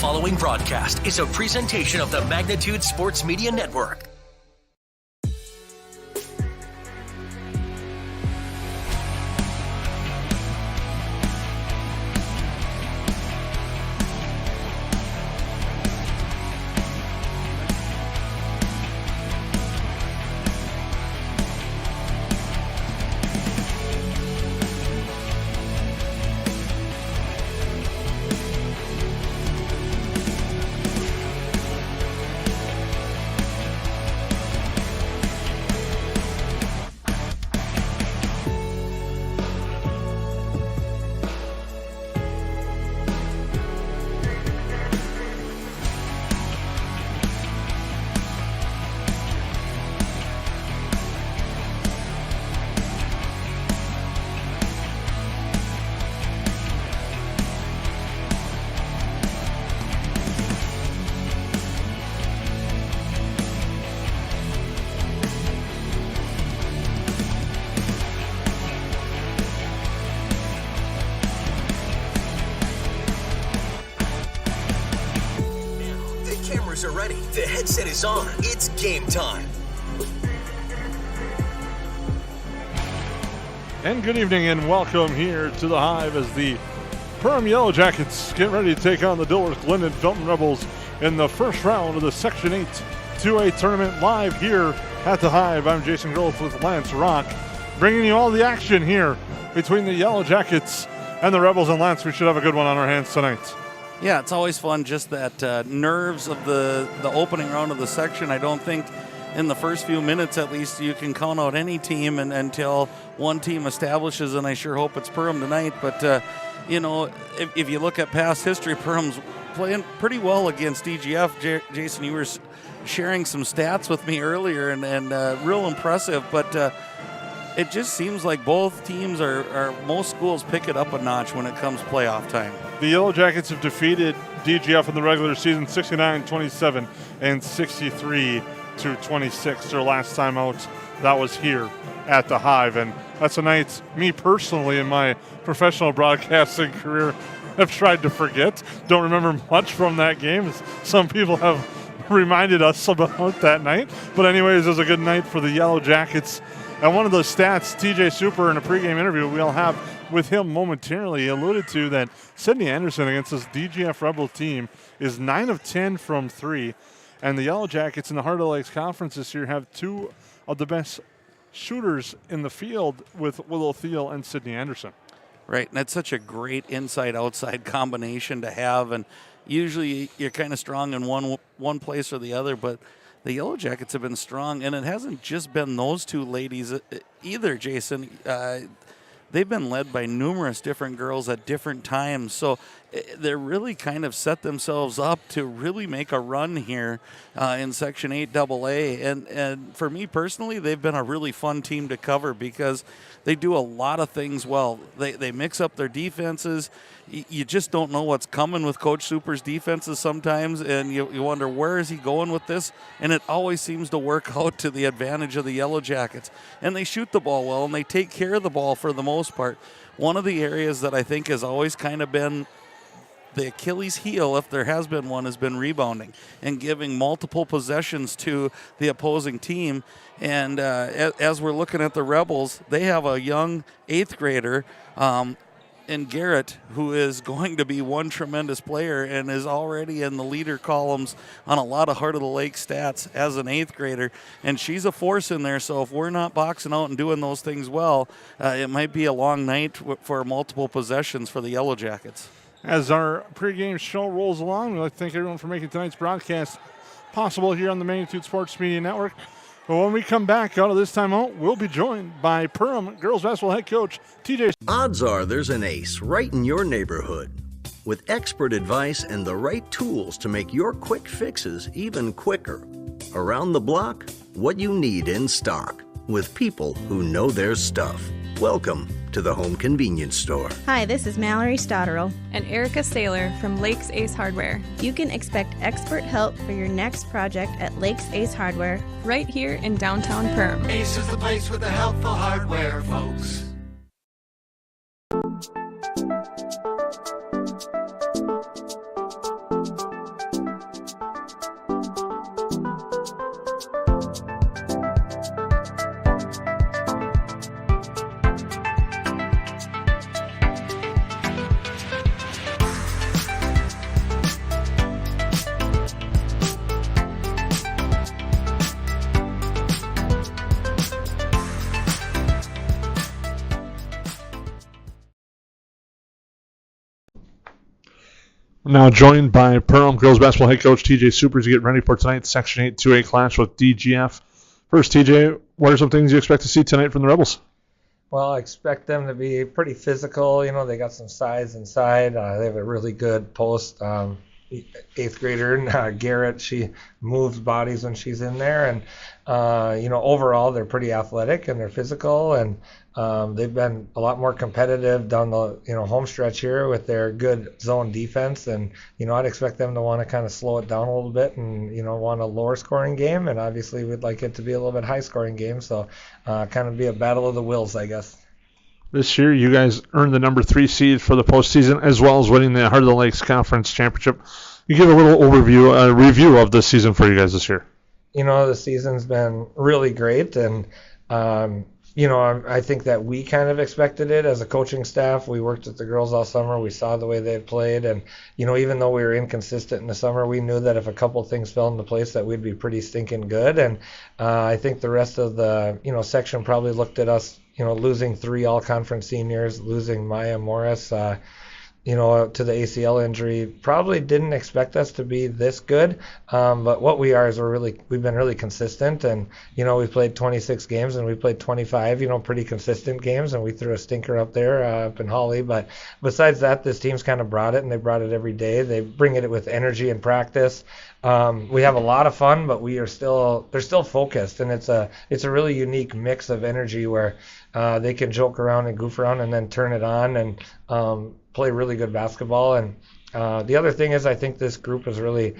following broadcast is a presentation of the Magnitude Sports Media Network. Are ready. The headset is on. It's game time. And good evening and welcome here to the Hive as the Perham Yellowjackets get ready to take on the Dilworth Glyndon Felton Rebels in the first round of the Section 8 2A tournament live here at the Hive. I'm Jason Growth with Lance Rock, bringing you all the action here between the Yellowjackets and the Rebels. And Lance, we should have a good one on our hands tonight. Yeah, it's always fun, just that nerves of the opening round of the section. I don't think in the first few minutes, at least, you can count out any team until one team establishes, and I sure hope it's Perham tonight. But, if you look at past history, Perham's playing pretty well against DGF. Jason, you were sharing some stats with me earlier, and real impressive. But it just seems like both teams are most schools pick it up a notch when it comes playoff time. The Yellowjackets have defeated DGF in the regular season 69-27 and 63-26. Their last time out, that was here at the Hive. And that's a night me personally in my professional broadcasting career have tried to forget. Don't remember much from that game. Some people have reminded us about that night. But anyways, it was a good night for the Yellowjackets. And one of those stats, TJ Super in a pregame interview we'll have with him momentarily, alluded to that Sydney Anderson against this DGF Rebel team is 9 of 10 from 3. And the Yellowjackets in the Heart of the Lakes Conference this year have two of the best shooters in the field with Willow Thiel and Sydney Anderson. Right, and that's such a great inside-outside combination to have. And usually you're kind of strong in one place or the other, but the Yellowjackets have been strong, and it hasn't just been those two ladies either, Jason. They've been led by numerous different girls at different times, so they're really kind of set themselves up to really make a run here in Section 8 AA. And for me personally, they've been a really fun team to cover because they do a lot of things well. They mix up their defenses. You just don't know what's coming with Coach Super's defenses sometimes, and you wonder, where is he going with this? And it always seems to work out to the advantage of the Yellowjackets. And they shoot the ball well, and they take care of the ball for the most part. One of the areas that I think has always kind of been the Achilles heel, if there has been one, has been rebounding and giving multiple possessions to the opposing team. And as we're looking at the Rebels, they have a young 8th grader in Garrett, who is going to be one tremendous player and is already in the leader columns on a lot of Heart of the Lake stats as an 8th grader. And she's a force in there, so if we're not boxing out and doing those things well, it might be a long night for multiple possessions for the Yellowjackets. As our pregame show rolls along, we'd like to thank everyone for making tonight's broadcast possible here on the Magnitude Sports Media Network. But when we come back out of this timeout, we'll be joined by Perham girls basketball head coach TJ. Odds are there's an ace right in your neighborhood with expert advice and the right tools to make your quick fixes even quicker. Around the block, what you need in stock with people who know their stuff. Welcome to the Home Convenience Store. Hi, this is Mallory Stotterell and Erica Saylor from Lakes Ace Hardware. You can expect expert help for your next project at Lakes Ace Hardware, right here in downtown Perham. Ace is the place with the helpful hardware, folks. Now joined by Perham girls basketball head coach TJ Supers to get ready for tonight's Section 8 2A clash with DGF. First, TJ, what are some things you expect to see tonight from the Rebels? Well, I expect them to be pretty physical. You know, they got some size inside. They have a really good post. Eighth grader Garrett, she moves bodies when she's in there, and overall they're pretty athletic and they're physical, and they've been a lot more competitive down the home stretch here with their good zone defense, and I'd expect them to want to kind of slow it down a little bit and want a lower scoring game, and obviously we'd like it to be a little bit high scoring game, so kind of be a battle of the wills, I guess. This year, you guys earned the number 3 seed for the postseason, as well as winning the Heart of the Lakes Conference Championship. You give a little review of the season for you guys this year. The season's been really great, and I think that we kind of expected it as a coaching staff. We worked with the girls all summer. We saw the way they played, and even though we were inconsistent in the summer, we knew that if a couple things fell into place, that we'd be pretty stinking good. And I think the rest of the section probably looked at us, losing 3 all-conference seniors, losing Maya Morris, to the ACL injury, probably didn't expect us to be this good. But what we are is we've been really consistent, and we've played 26 games and we played 25, pretty consistent games, and we threw a stinker up there up in Holly. But besides that, this team's kind of brought it, and they brought it every day. They bring it with energy and practice. We have a lot of fun, but they're still focused, and it's a really unique mix of energy where they can joke around and goof around and then turn it on and play really good basketball. And the other thing is, I think this group is really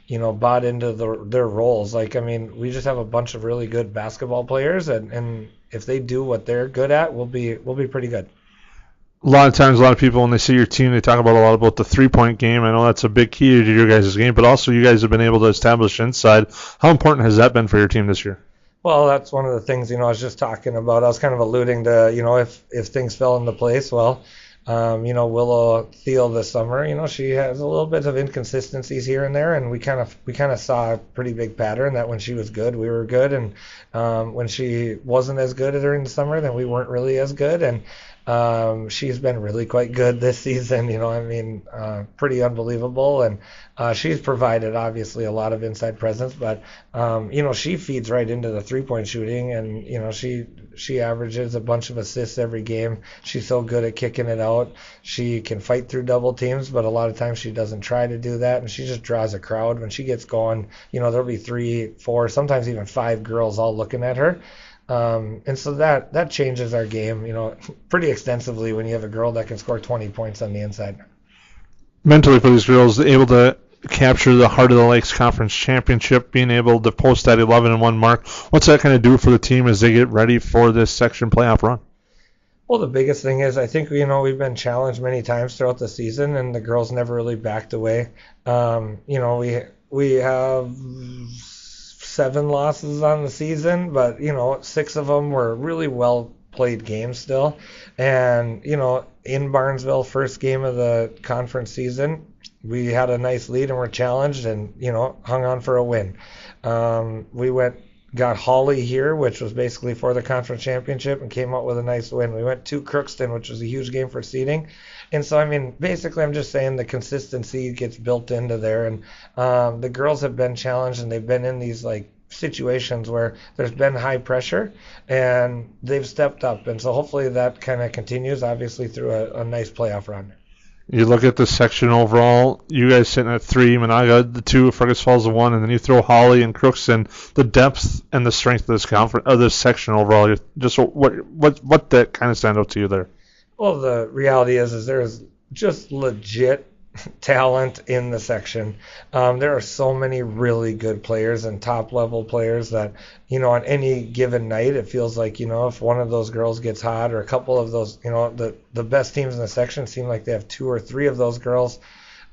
bought into their roles. We just have a bunch of really good basketball players, and if they do what they're good at, we'll be pretty good. A lot of times, a lot of people, when they see your team, they talk about a lot about the three-point game. I know that's a big key to your guys' game, but also you guys have been able to establish inside. How important has that been for your team this year? Well, that's one of the things, I was just talking about. I was kind of alluding to, if things fell into place, well, Willow Thiel this summer, she has a little bit of inconsistencies here and there, and we kind of saw a pretty big pattern that when she was good, we were good, and when she wasn't as good during the summer, then we weren't really as good. And she's been really quite good this season, pretty unbelievable, and she's provided obviously a lot of inside presence, but she feeds right into the three-point shooting, and she averages a bunch of assists every game. She's so good at kicking it out. She can fight through double teams, but a lot of times she doesn't try to do that, and she just draws a crowd. When she gets going, there'll be 3, 4, sometimes even 5 girls all looking at her. And so that changes our game, pretty extensively when you have a girl that can score 20 points on the inside. Mentally for these girls, able to capture the Heart of the Lakes Conference Championship, being able to post that 11-1 mark, what's that kind of do for the team as they get ready for this section playoff run? Well, the biggest thing is I think, we've been challenged many times throughout the season, and the girls never really backed away. We have 7 losses on the season, but 6 of them were really well played games still. And in Barnesville, first game of the conference season, we had a nice lead and were challenged and hung on for a win. We got Holly here, which was basically for the conference championship, and came out with a nice win. We went to Crookston, which was a huge game for seeding. And so, basically I'm just saying the consistency gets built into there. And the girls have been challenged, and they've been in these situations where there's been high pressure, and they've stepped up. And so hopefully that kind of continues, obviously, through a nice playoff run. You look at this section overall, you guys sitting at 3, Monaga the 2, Fergus Falls the 1, and then you throw Holly and Crookston. The depth and the strength of this conference, of this section overall, just what that kind of stand out to you there? Well, the reality is there's just legit talent in the section. There are so many really good players and top-level players that, on any given night, it feels like, if one of those girls gets hot, or a couple of those, the best teams in the section seem like they have 2 or 3 of those girls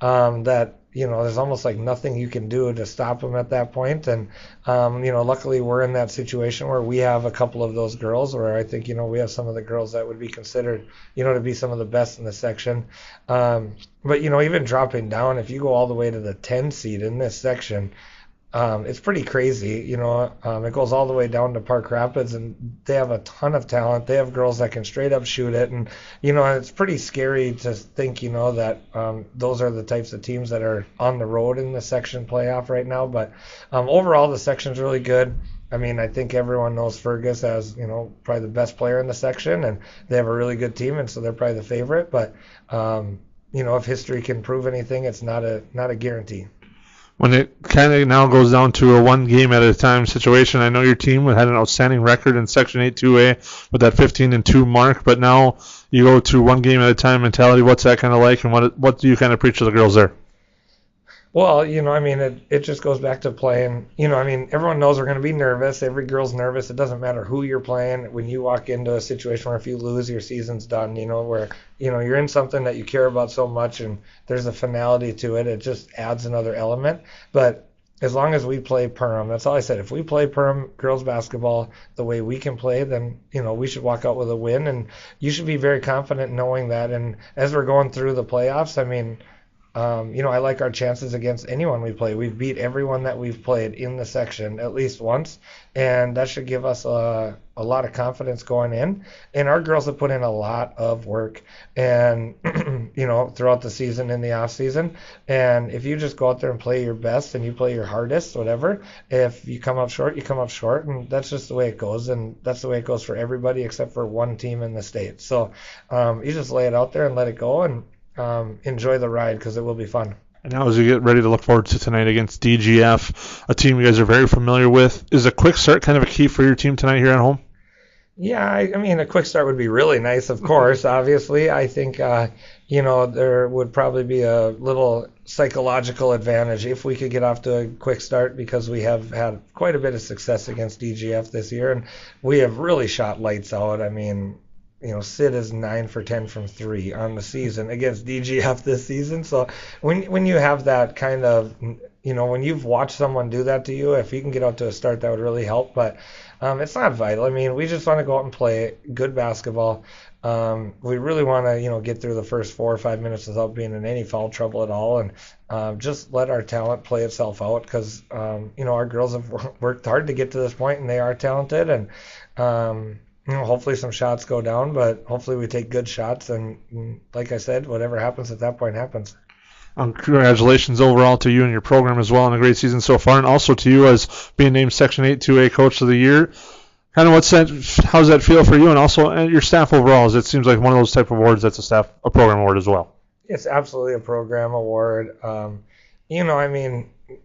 that, there's almost like nothing you can do to stop them at that point. And, luckily we're in that situation where we have a couple of those girls where I think, we have some of the girls that would be considered, to be some of the best in the section. But, even dropping down, if you go all the way to the 10 seed in this section, it's pretty crazy. It goes all the way down to Park Rapids, and they have a ton of talent. They have girls that can straight up shoot it, and it's pretty scary to think that those are the types of teams that are on the road in the section playoff right now. But overall, the section's really good. I mean, I think everyone knows Fergus as probably the best player in the section, and they have a really good team, and so they're probably the favorite. But if history can prove anything, it's not a guarantee. When it kind of now goes down to a one game at a time situation, I know your team had an outstanding record in Section 8-2A with that 15-2 mark, but now you go to one game at a time mentality. What's that kind of like, and what do you kind of preach to the girls there? Well, it just goes back to playing. Everyone knows we're going to be nervous. Every girl's nervous. It doesn't matter who you're playing. When you walk into a situation where if you lose, your season's done, where, you're in something that you care about so much and there's a finality to it, it just adds another element. But as long as we play Perham, that's all I said. If we play Perham girls basketball the way we can play, then, we should walk out with a win. And you should be very confident knowing that. And as we're going through the playoffs, I like our chances against anyone we play. We've beat everyone that we've played in the section at least once, and that should give us a lot of confidence going in. And our girls have put in a lot of work, and throughout the season, in the off season. And if you just go out there and play your best and you play your hardest, whatever, if you come up short, you come up short, and that's just the way it goes. And that's the way it goes for everybody except for one team in the state. So you just lay it out there and let it go, and enjoy the ride, because it will be fun. And now as you get ready to look forward to tonight against DGF, a team you guys are very familiar with, is a quick start kind of a key for your team tonight here at home? Yeah, a quick start would be really nice, of course, obviously. I think, there would probably be a little psychological advantage if we could get off to a quick start, because we have had quite a bit of success against DGF this year, and we have really shot lights out. Sid is 9 for 10 from 3 on the season against DGF this season. So when you have that kind of, when you've watched someone do that to you, if you can get out to a start, that would really help. But it's not vital. We just want to go out and play good basketball. We really want to, get through the first 4 or 5 minutes without being in any foul trouble at all, and just let our talent play itself out, because, our girls have worked hard to get to this point, and they are talented, and hopefully some shots go down, but hopefully we take good shots, and like I said, whatever happens at that point happens. Congratulations overall to you and your program as well on a great season so far, and also to you as being named Section 8-2A Coach of the Year. Kind of how does that feel for you, and also your staff overall? As it seems like one of those type of awards that's a program award as well. It's absolutely a program award.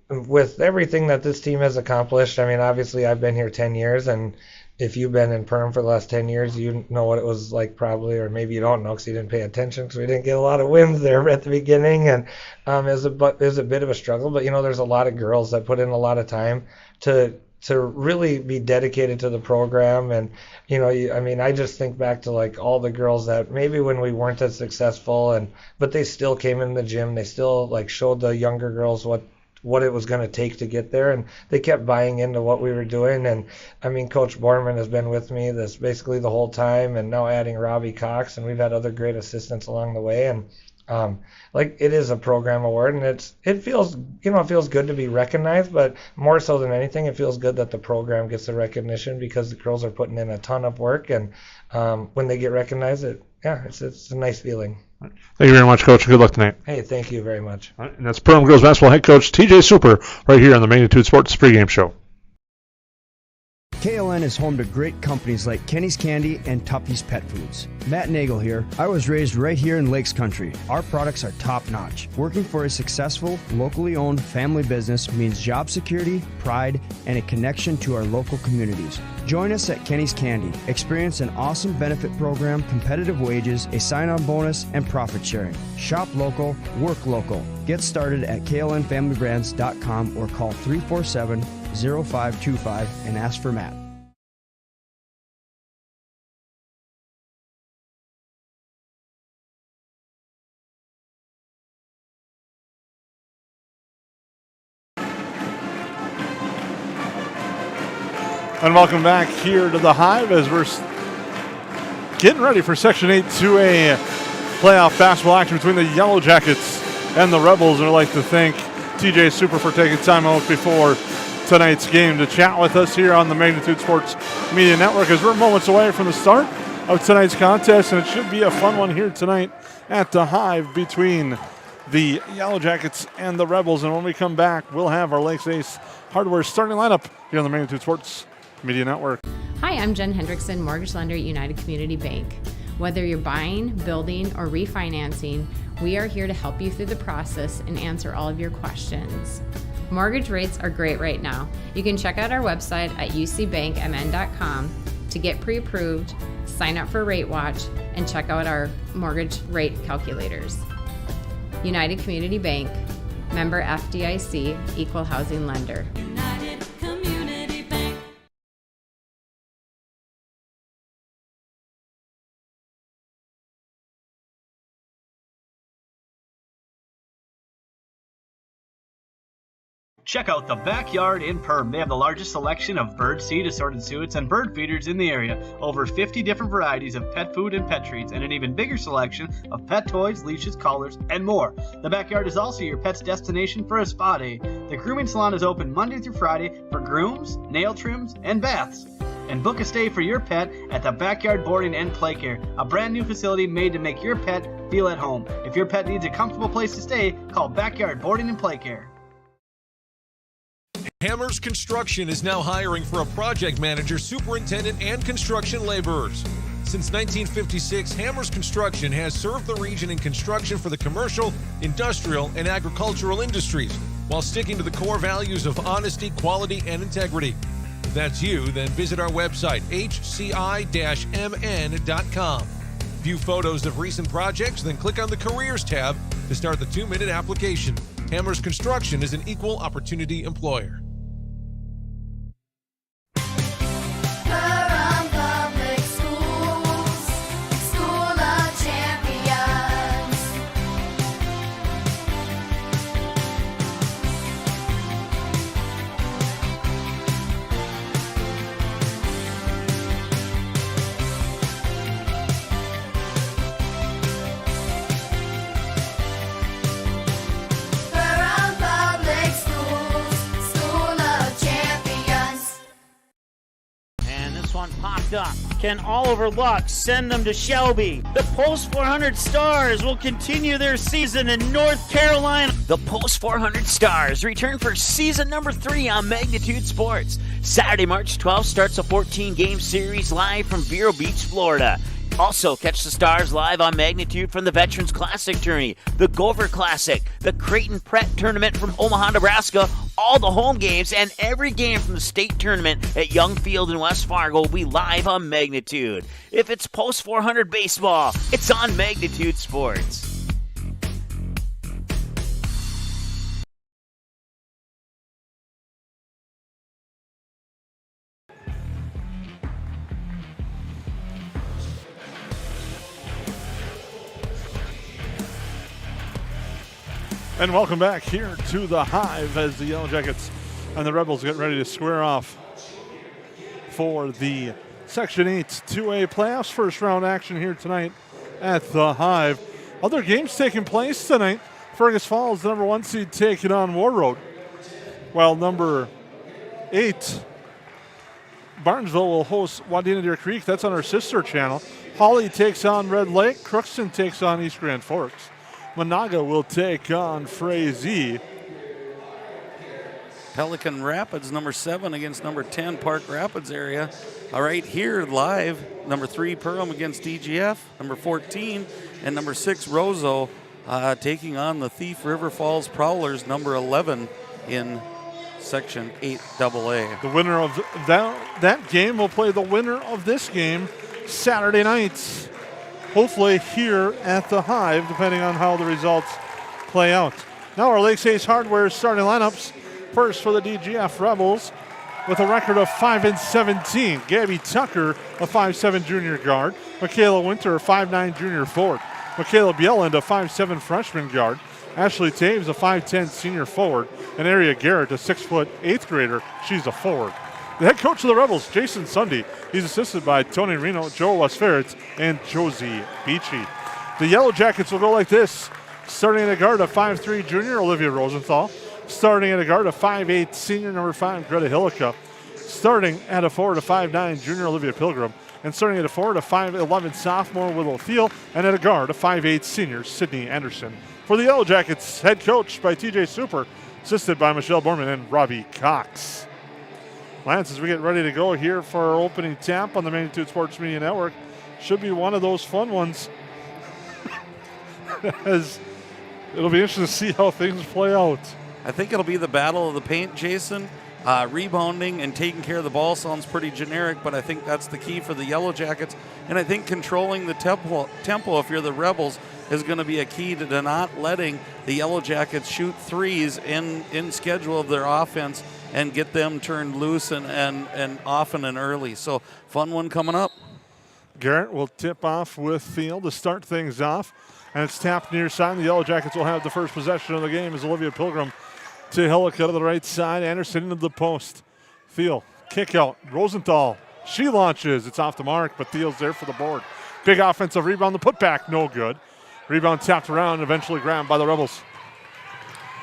With everything that this team has accomplished, obviously I've been here 10 years, and if you've been in Perham for the last 10 years, you know what it was like probably, or maybe you don't know because you didn't pay attention, because we didn't get a lot of wins there at the beginning, and it was a bit of a struggle. But, there's a lot of girls that put in a lot of time to really be dedicated to the program. And, I just think back to like all the girls that maybe when we weren't as successful, but they still came in the gym, they still like showed the younger girls what it was going to take to get there, and they kept buying into what we were doing. And Coach Borman has been with me this basically the whole time, and now adding Robbie Cox, and we've had other great assistants along the way. And it is a program award, and it feels good to be recognized, but more so than anything, it feels good that the program gets the recognition, because the girls are putting in a ton of work, and when they get recognized, it's a nice feeling. Thank you very much, Coach, and good luck tonight. Hey, thank you very much. All right, and that's Perham Girls Basketball Head Coach TJ Super right here on the Magnitude Sports Pregame Show. KLN is home to great companies like Kenny's Candy and Tuppy's Pet Foods. Matt Nagel here. I was raised right here in Lakes Country. Our products are top-notch. Working for a successful, locally owned family business means job security, pride, and a connection to our local communities. Join us at Kenny's Candy. Experience an awesome benefit program, competitive wages, a sign-on bonus, and profit sharing. Shop local, work local. Get started at klnfamilybrands.com or call 347-0525 and ask for Matt. And welcome back here to the Hive as we're getting ready for Section 8-2A playoff basketball action between the Yellowjackets and the Rebels. And I'd like to thank TJ Super for taking time out before tonight's game. To chat with us here on the Magnitude Sports Media Network, as we're moments away from the start of tonight's contest, and it should be a fun one here tonight at the Hive between the Yellowjackets and the Rebels. And when we come back, we'll have our Lakes Ace Hardware starting lineup here on the Magnitude Sports Media Network. Hi, I'm Jen Hendrickson, mortgage lender at United Community Bank. Whether you're buying, building, or refinancing, we are here to help you through the process and answer all of your questions. Mortgage rates are great right now. You can check out our website at ucbankmn.com to get pre-approved, sign up for Rate Watch, and check out our mortgage rate calculators. United Community Bank, member FDIC, equal housing lender. United Community Bank. Check out the Backyard in Perham. They have the largest selection of bird seed, assorted suets, and bird feeders in the area. Over 50 different varieties of pet food and pet treats, and an even bigger selection of pet toys, leashes, collars, and more. The Backyard is also your pet's destination for a spa day. The grooming salon is open Monday through Friday for grooms, nail trims, and baths. And book a stay for your pet at the Backyard Boarding and Play Care, a brand new facility made to make your pet feel at home. If your pet needs a comfortable place to stay, call Backyard Boarding and Play Care. Hammers Construction is now hiring for a project manager, superintendent, and construction laborers. Since 1956, Hammers Construction has served the region in construction for the commercial, industrial, and agricultural industries, while sticking to the core values of honesty, quality, and integrity. If that's you, then visit our website, hci-mn.com. View photos of recent projects, then click on the Careers tab to start the 2-minute application. Hammers Construction is an equal opportunity employer. Perham Public Schools, School of Champions. Perham Public Schools, School of Champions. And this one popped up. Can Oliver Luck send them to Shelby? The Post 400 Stars will continue their season in North Carolina. The Post 400 Stars return for season number 3 on Magnitude Sports. Saturday, March 12th starts a 14-game series live from Vero Beach, Florida. Also, catch the Stars live on Magnitude from the Veterans Classic Tourney, the Gopher Classic, the Creighton Pret Tournament from Omaha, Nebraska, all the home games, and every game from the state tournament at Young Field in West Fargo will be live on Magnitude. If it's Post 400 baseball, it's on Magnitude Sports. And welcome back here to the Hive as the Yellowjackets and the Rebels get ready to square off for the Section 8 2A playoffs. First round action here tonight at the Hive. Other games taking place tonight. Fergus Falls, the number 1 seed, taking on War Road, while number 8 Barnesville will host Wadena Deer Creek. That's on our sister channel. Hawley takes on Red Lake. Crookston takes on East Grand Forks. Monaga will take on Frazee. Pelican Rapids, number 7 against number 10, Park Rapids area. All right, here live, number 3, Perham against DGF, number 14, and number 6, Roseau, taking on the Thief River Falls Prowlers, number 11 in Section 8AA. The winner of that game will play the winner of this game Saturday night. Hopefully here at the Hive, depending on how the results play out. Now our Lakes Ace Hardware starting lineups. First for the DGF Rebels with a record of 5-17. Gabby Tucker, a 5'7" junior guard. Michaela Winter, a 5'9" junior forward. Michaela Bieland, a 5'7" freshman guard. Ashley Taves, a 5'10" senior forward. And Aria Garrett, a 6' 8th grader. She's a forward. The head coach of the Rebels, Jason Sunday. He's assisted by Tony Reno, Joe Westferretz, and Josie Beachy. The Yellowjackets will go like this. Starting at a guard, a 5'3" junior, Olivia Rosenthal. Starting at a guard, a 5'8 senior, number 5, Greta Hillica. Starting at a forward, a 5'9 junior, Olivia Pilgrim. And starting at a forward, a 5'11 sophomore, Willow Thiel. And at a guard, a 5'8 senior, Sydney Anderson. For the Yellow Jackets, head coach by TJ Super, assisted by Michelle Borman and Robbie Cox. Lance, as we get ready to go here for our opening tap on the Magnitude Sports Media Network, should be one of those fun ones. As it'll be interesting to see how things play out. I think it'll be the battle of the paint, Jason. Rebounding and taking care of the ball sounds pretty generic, but I think that's the key for the Yellow Jackets. And I think controlling the tempo if you're the Rebels, is going to be a key to not letting the Yellow Jackets shoot threes in schedule of their offense and get them turned loose and often and early. So fun one coming up. Garrett will tip off with Thiel to start things off. And it's tapped near side. The Yellow Jackets will have the first possession of the game as Olivia Pilgrim to Hillica to the right side. Anderson into the post. Thiel, kick out. Rosenthal, she launches. It's off the mark, but Thiel's there for the board. Big offensive rebound. The putback, no good. Rebound tapped around, eventually grabbed by the Rebels.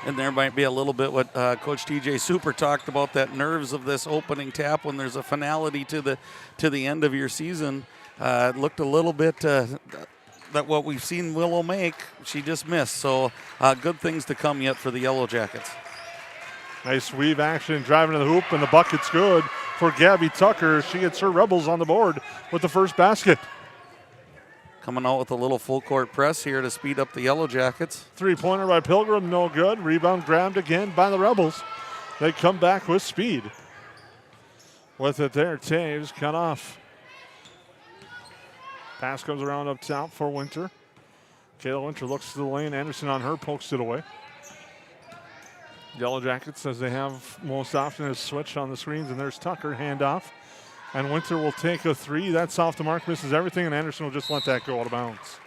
And there might be a little bit what Coach TJ Super talked about, that nerves of this opening tap when there's a finality to the end of your season. It looked a little bit that what we've seen Willow make, she just missed. So good things to come yet for the Yellow Jackets. Nice weave action, driving to the hoop, and the bucket's good for Gabby Tucker. She gets her Rebels on the board with the first basket. Coming out with a little full court press here to speed up the Yellow Jackets. Three-pointer by Pilgrim, no good. Rebound grabbed again by the Rebels. They come back with speed. With it there, Taves cut off. Pass comes around up top for Winter. Kayla Winter looks to the lane. Anderson on her, pokes it away. Yellow Jackets, as they have most often, is switch on the screens, and there's Tucker, handoff. And Winter will take a three. That's off the mark, misses everything, and Anderson will just let that go out of bounds.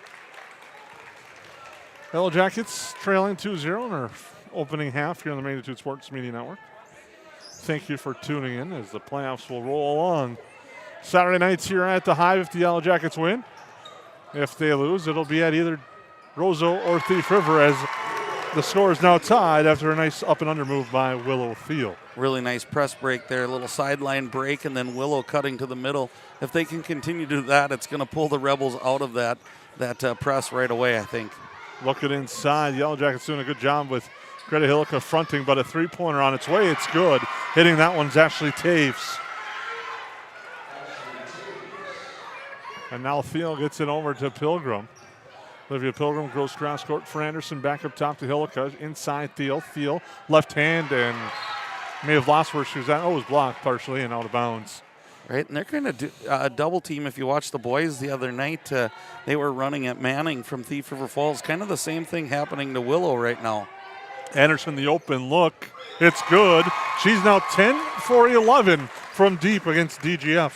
Yellow Jackets trailing 2-0 in our opening half here on the Magnitude Sports Media Network. Thank you for tuning in as the playoffs will roll along. Saturday nights here at the Hive if the Yellow Jackets win. If they lose, it'll be at either Roseau or Thief River, as the score is now tied after a nice up and under move by Willow Thiel. Really nice press break there, a little sideline break, and then Willow cutting to the middle. If they can continue to do that, it's going to pull the Rebels out of that press right away, I think. Looking inside, Yellow Jackets doing a good job with Greta Hillica fronting, but a three-pointer on its way. It's good. Hitting that one's Ashley Taves. And now Thiel gets it over to Pilgrim. Olivia Pilgrim goes cross court for Anderson, back up top to Hillica. Inside Thiel. Thiel, left hand, and may have lost where she was at. Oh, it was blocked partially and out of bounds. Right, and they're going to double team. If you watch the boys the other night, they were running at Manning from Thief River Falls. Kind of the same thing happening to Willow right now. Anderson, the open look. It's good. She's now 10 for 11 from deep against DGF.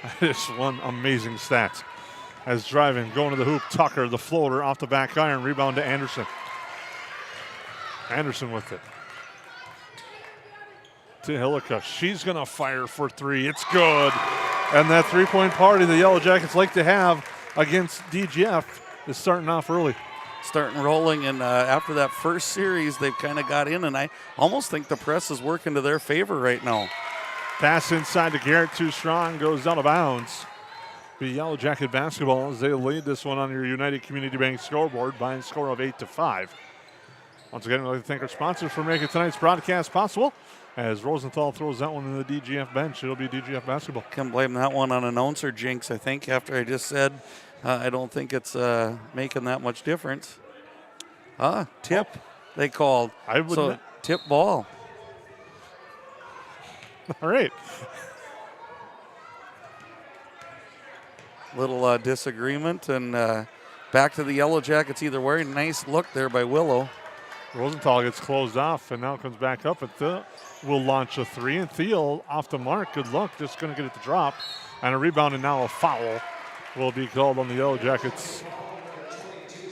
That is one amazing stat. As driving, going to the hoop, Tucker, the floater, off the back iron, rebound to Anderson. Anderson with it. To Hillica. She's going to fire for three. It's good. And that three-point party the Yellow Jackets like to have against DGF is starting off early. Starting rolling, and after that first series, they've kind of got in, and I almost think the press is working to their favor right now. Pass inside to Garrett, too strong, goes out of bounds. The Yellow Jacket basketball as they lead this one on your United Community Bank scoreboard by a score of 8-5. Once again, we'd like to thank our sponsors for making tonight's broadcast possible. As Rosenthal throws that one in the DGF bench, it'll be DGF basketball. Can't blame that one on announcer jinx, I think, after I just said I don't think it's making that much difference. Tip, they called. I would so tip ball. All right. Little disagreement, and back to the Yellow Jackets either way. Nice look there by Willow. Rosenthal gets closed off and now comes back up, and Thiel will launch a three. And Thiel off the mark. Good luck. Just going to get it to drop. And a rebound, and now a foul will be called on the Yellow Jackets.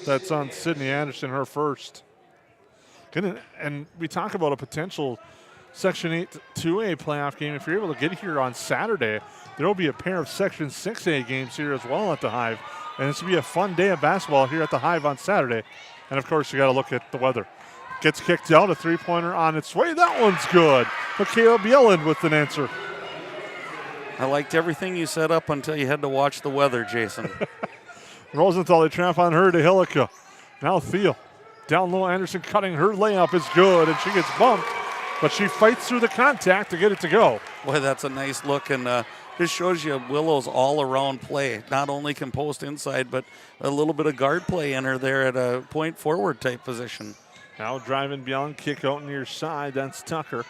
That's on Sydney Anderson, her first. And we talk about a potential Section 8 2A playoff game. If you're able to get here on Saturday, there will be a pair of Section 6A games here as well at the Hive. And this will be a fun day of basketball here at the Hive on Saturday. And, of course, you got to look at the weather. Gets kicked out, a three-pointer on its way. That one's good. But Caleb Yelland with an answer. I liked everything you set up until you had to watch the weather, Jason. Rosenthal, they tramp on her to Hillica. Now Thiel. Down low, Anderson cutting her layup is good, and she gets bumped. But she fights through the contact to get it to go. Boy, that's a nice look, and just shows you Willow's all-around play. Not only can post inside, but a little bit of guard play in her there at a point forward type position. Now driving beyond, kick out near side. That's Tucker.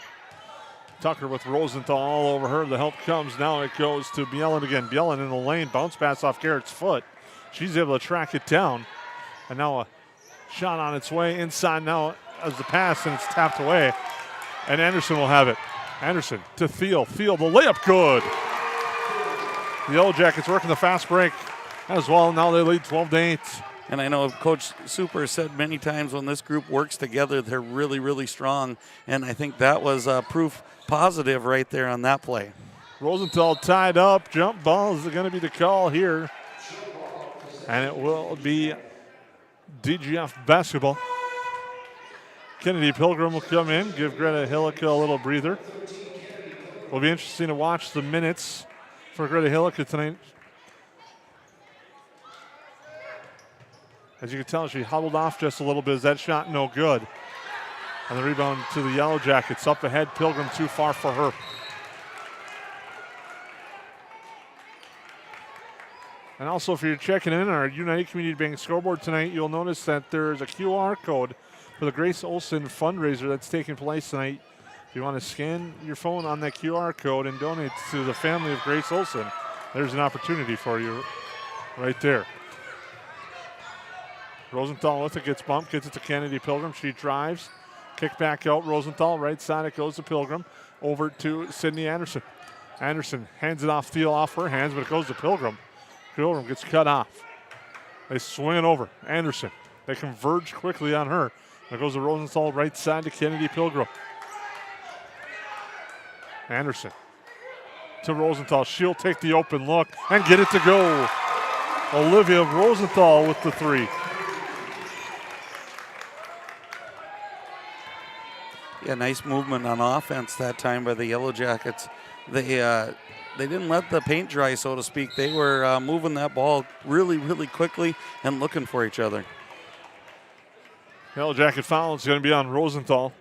Tucker with Rosenthal all over her. The help comes. Now it goes to Bjelland again. Bjelland in the lane. Bounce pass off Garrett's foot. She's able to track it down. And now a shot on its way inside now as the pass, and it's tapped away. And Anderson will have it. Anderson to Thiel. Thiel, the layup good. The Yellowjackets working the fast break as well. Now they lead 12-8. And I know Coach Super said many times when this group works together, they're really, really strong. And I think that was proof positive right there on that play. Rosenthal tied up. Jump ball is going to be the call here. And it will be DGF basketball. Kennedy Pilgrim will come in, give Greta Hillica a little breather. Will be interesting to watch the minutes for Greta Hillica tonight. As you can tell, she huddled off just a little bit as that shot no good. And the rebound to the Yellow Jackets. Up ahead, Pilgrim too far for her. And also, if you're checking in on our United Community Bank scoreboard tonight, you'll notice that there's a QR code for the Grace Olson fundraiser that's taking place tonight. If you want to scan your phone on that QR code and donate to the family of Grace Olson, there's an opportunity for you right there. Rosenthal with it, gets bumped, gets it to Kennedy Pilgrim. She drives, kick back out. Rosenthal, right side, it goes to Pilgrim. Over to Sydney Anderson. Anderson hands it off, Thiel off her hands, but it goes to Pilgrim. Pilgrim gets cut off. They swing it over. Anderson. They converge quickly on her. There goes to Rosenthal, right side to Kennedy Pilgrim. Anderson to Rosenthal. She'll take the open look and get it to go. Olivia Rosenthal with the three. Yeah, nice movement on offense that time by the Yellow Jackets. They didn't let the paint dry, so to speak. They were moving that ball really, really quickly and looking for each other. Yellow Jacket foul is going to be on Rosenthal.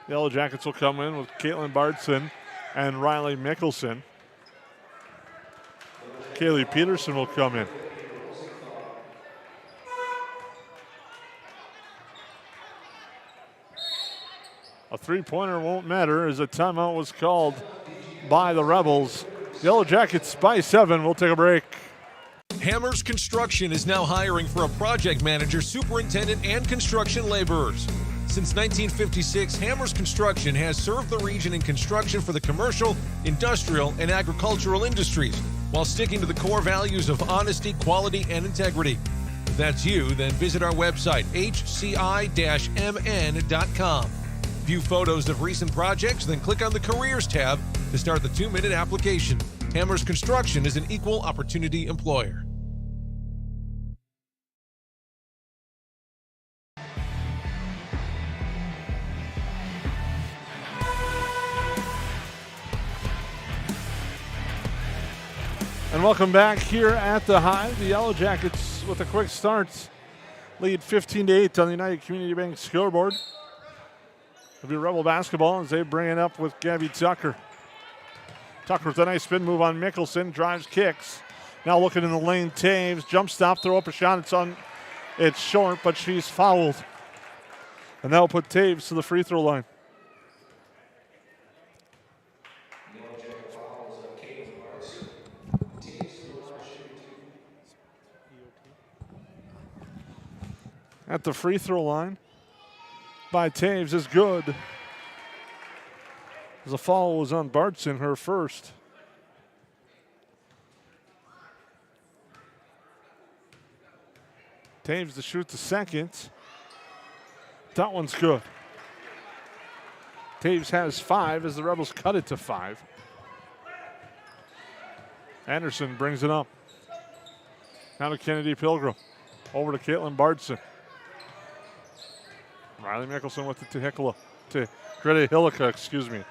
Yellow Jackets will come in with Caitlin Bardson and Riley Mickelson. Kaylee Peterson will come in. A three-pointer won't matter as a timeout was called by the Rebels. Yellow Jackets by 7. We'll take a break. Hammers Construction is now hiring for a project manager, superintendent, and construction laborers. Since 1956, Hammers Construction has served the region in construction for the commercial, industrial, and agricultural industries, while sticking to the core values of honesty, quality, and integrity. If that's you, then visit our website, hci-mn.com. View photos of recent projects, then click on the Careers tab to start the 2-minute application. Hammers Construction is an equal opportunity employer. And welcome back here at the Hive. The Yellow Jackets with a quick start lead 15-8 on the United Community Bank scoreboard. It'll be Rebel basketball as they bring it up with Gabby Tucker. Tucker with a nice spin move on Mickelson, drives, kicks. Now looking in the lane, Taves, jump stop, throw up a shot. It's short, but she's fouled. And that'll put Taves to the free throw line. At the free throw line by Taves is good. The foul was on Bartson, her first. Taves to shoot the second. That one's good. Taves has 5 as the Rebels cut it to 5. Anderson brings it up. Now to Kennedy Pilgrim. Over to Caitlin Bardson. Riley Mickelson with it to Greta Hillica, excuse me.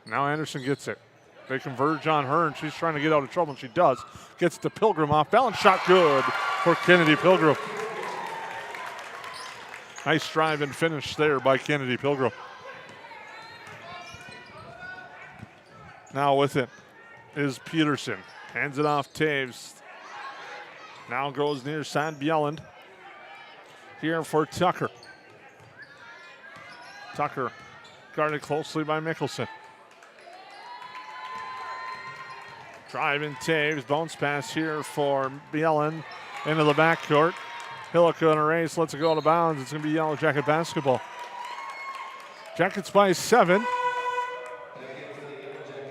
Now Anderson gets it. They converge on her, and she's trying to get out of trouble, and she does. Gets to Pilgrim off balance. Shot good for Kennedy Pilgrim. Nice drive and finish there by Kennedy Pilgrim. Now with it is Peterson. Hands it off Taves. Now goes near side Bjelland. Here for Tucker. Tucker guarded closely by Mickelson. Driving Taves. Bounce pass here for Bjelland into the backcourt. Hillica in a race. Lets it go out of bounds. It's going to be Yellow Jacket basketball. Jackets by 7.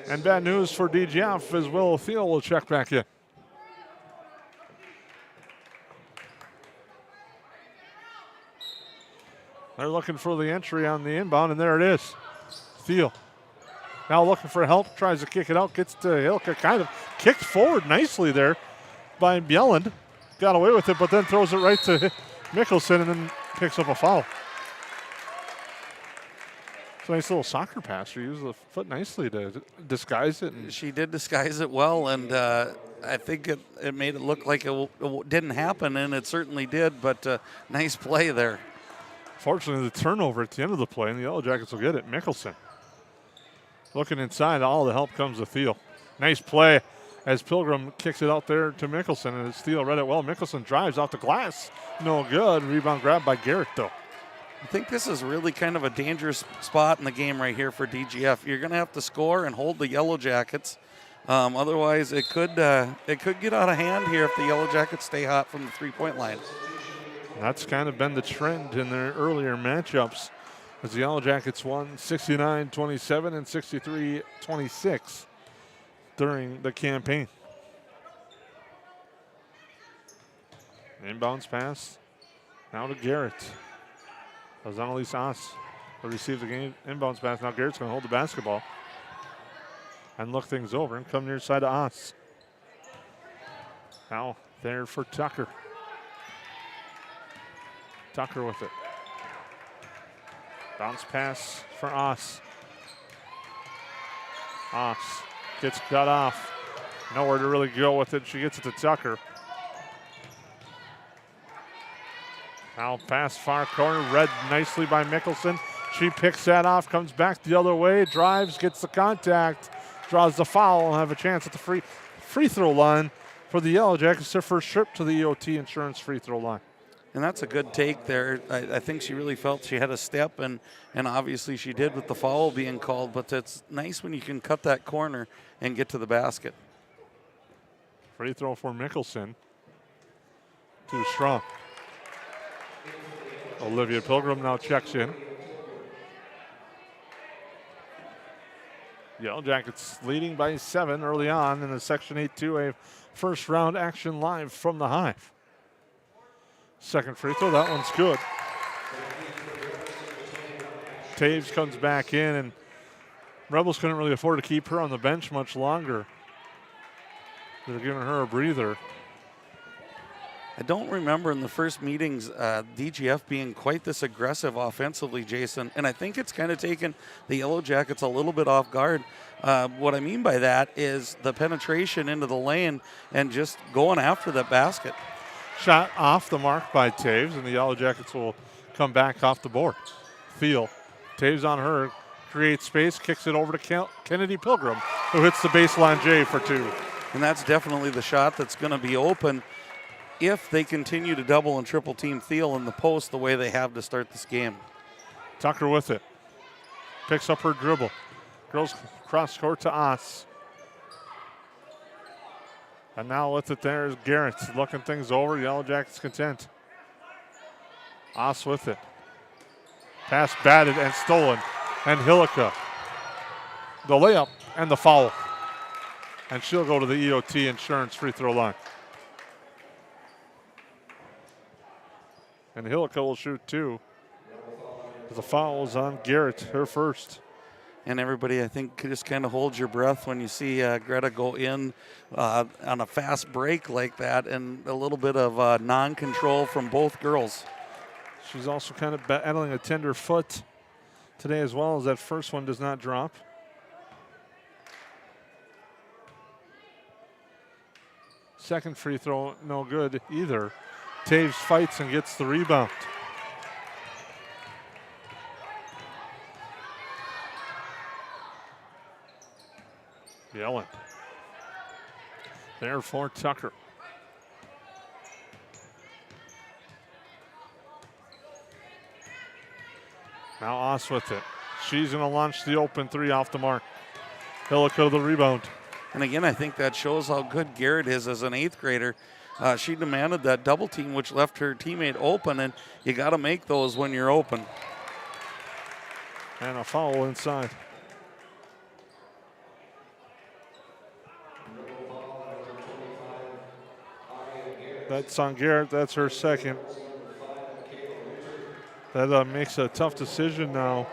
And bad news for DGF as Will Thiel will check back in. They're looking for the entry on the inbound, and there it is. Thiel now looking for help, tries to kick it out, gets to Hillica, kind of kicked forward nicely there by Bjelland. Got away with it, but then throws it right to Mickelson and then picks up a foul. It's a nice little soccer pass. She used the foot nicely to disguise it. She did disguise it well, and I think it made it look like it didn't happen, and it certainly did, but nice play there. Fortunately, the turnover at the end of the play, and the Yellow Jackets will get it. Mickelson looking inside. All the help comes to Thiel. Nice play as Pilgrim kicks it out there to Mickelson, and Thiel read it well. Mickelson drives off the glass. No good. Rebound grabbed by Garrett, though. I think this is really kind of a dangerous spot in the game right here for DGF. You're going to have to score and hold the Yellow Jackets. Otherwise, it could get out of hand here if the Yellow Jackets stay hot from the three-point line. That's kind of been the trend in their earlier matchups as the Yellow Jackets won 69-27 and 63-26 during the campaign. Inbounds pass now to Garrett. As Annalise Haas will receive the game inbounds pass. Now Garrett's going to hold the basketball and look things over and come near side to Haas. Now there for Tucker. Tucker with it. Bounce pass for Haas. Haas gets cut off. Nowhere to really go with it. She gets it to Tucker. Now pass far corner, read nicely by Mickelson. She picks that off, comes back the other way, drives, gets the contact, draws the foul, and have a chance at the free throw line for the Yellow Jackets. Their first trip to the EOT Insurance free throw line. And that's a good take there. I think she really felt she had a step, and obviously she did with the foul being called, but it's nice when you can cut that corner and get to the basket. Free throw for Mickelson. Too strong. Olivia Pilgrim now checks in. Yellow Jackets leading by 7 early on in the Section 8-2A first round action live from the Hive. Second free throw, that one's good. Taves comes back in, and Rebels couldn't really afford to keep her on the bench much longer. They're giving her a breather. I don't remember in the first meetings DGF being quite this aggressive offensively, Jason, and I think it's kind of taken the Yellow Jackets a little bit off guard. What I mean by that is the penetration into the lane and just going after that basket. Shot off the mark by Taves, and the Yellow Jackets will come back off the board. Thiel, Taves on her, creates space, kicks it over to Kennedy Pilgrim, who hits the baseline J for 2. And that's definitely the shot that's going to be open if they continue to double and triple team Thiel in the post the way they have to start this game. Tucker with it. Picks up her dribble. Girls cross court to Oss. And now with it there is Garrett looking things over. Yellow Jackets content. Oss with it. Pass batted and stolen. And Hillica. The layup and the foul. And she'll go to the EOT Insurance free throw line. And Hillica will shoot 2. The foul is on Garrett, her first. And everybody, I think, just kind of holds your breath when you see Greta go in on a fast break like that, and a little bit of non-control from both girls. She's also kind of battling a tender foot today as well, as that first one does not drop. Second free throw, no good either. Taves fights and gets the rebound. Yellen. There for Tucker. Now Oss with it. She's going to launch the open three off the mark. Hillico the rebound. And again, I think that shows how good Garrett is as an 8th grader. She demanded that double team, which left her teammate open, and you got to make those when you're open. And a foul inside. That's on Garrett. That's her second. That makes a tough decision now.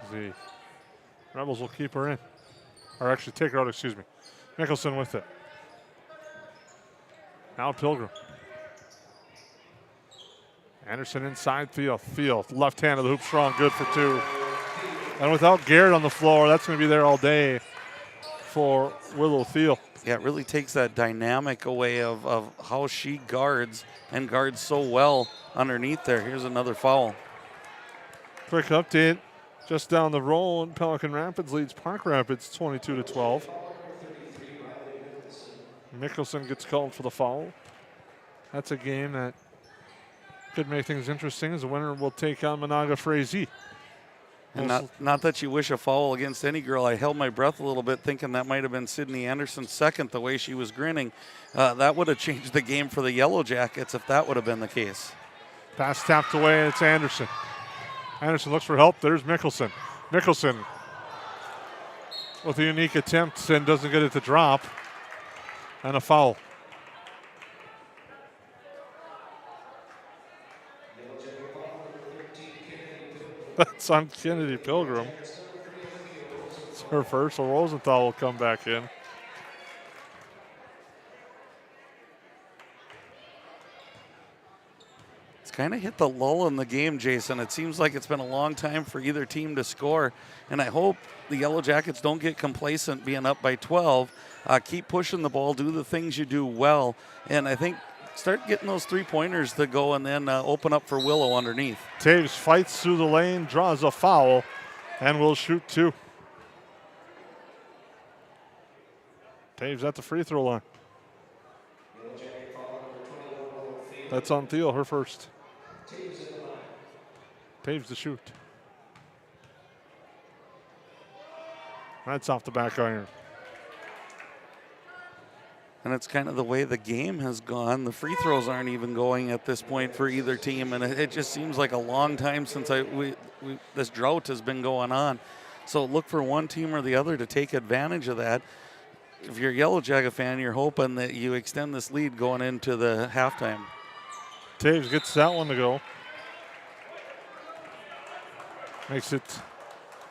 The Rebels will keep her in. Or actually take her out, excuse me. Mickelson with it. Now Pilgrim. Anderson inside Field. Left hand of the hoop strong, good for 2. And without Garrett on the floor, that's going to be there all day for Willow Thiel. Yeah, it really takes that dynamic away of how she guards and guards so well underneath there. Here's another foul. Quick update. Just down the road, Pelican Rapids leads Park Rapids 22-12. Mickelson gets called for the foul. That's a game that could make things interesting, as the winner will take on Monaga Frazee. And not that you wish a foul against any girl. I held my breath a little bit thinking that might have been Sydney Anderson's second, the way she was grinning. That would have changed the game for the Yellow Jackets if that would have been the case. Pass tapped away, and it's Anderson. Anderson looks for help. There's Mickelson. Mickelson with a unique attempt and doesn't get it to drop. And a foul. That's on Kennedy Pilgrim. It's her first, so Rosenthal will come back in. It's kind of hit the lull in the game, Jason. It seems like it's been a long time for either team to score, and I hope the Yellow Jackets don't get complacent being up by 12. Keep pushing the ball, do the things you do well, and I think start getting those three-pointers to go and then open up for Willow underneath. Taves fights through the lane, draws a foul, and will shoot 2. Taves at the free throw line. That's on Thiel, her first. Taves to shoot. That's off the back iron. And it's kind of the way the game has gone. The free throws aren't even going at this point for either team, and it just seems like a long time since this drought has been going on. So look for one team or the other to take advantage of that. If you're a Yellow Jacket fan, you're hoping that you extend this lead going into the halftime. Taves gets that one to go. Makes it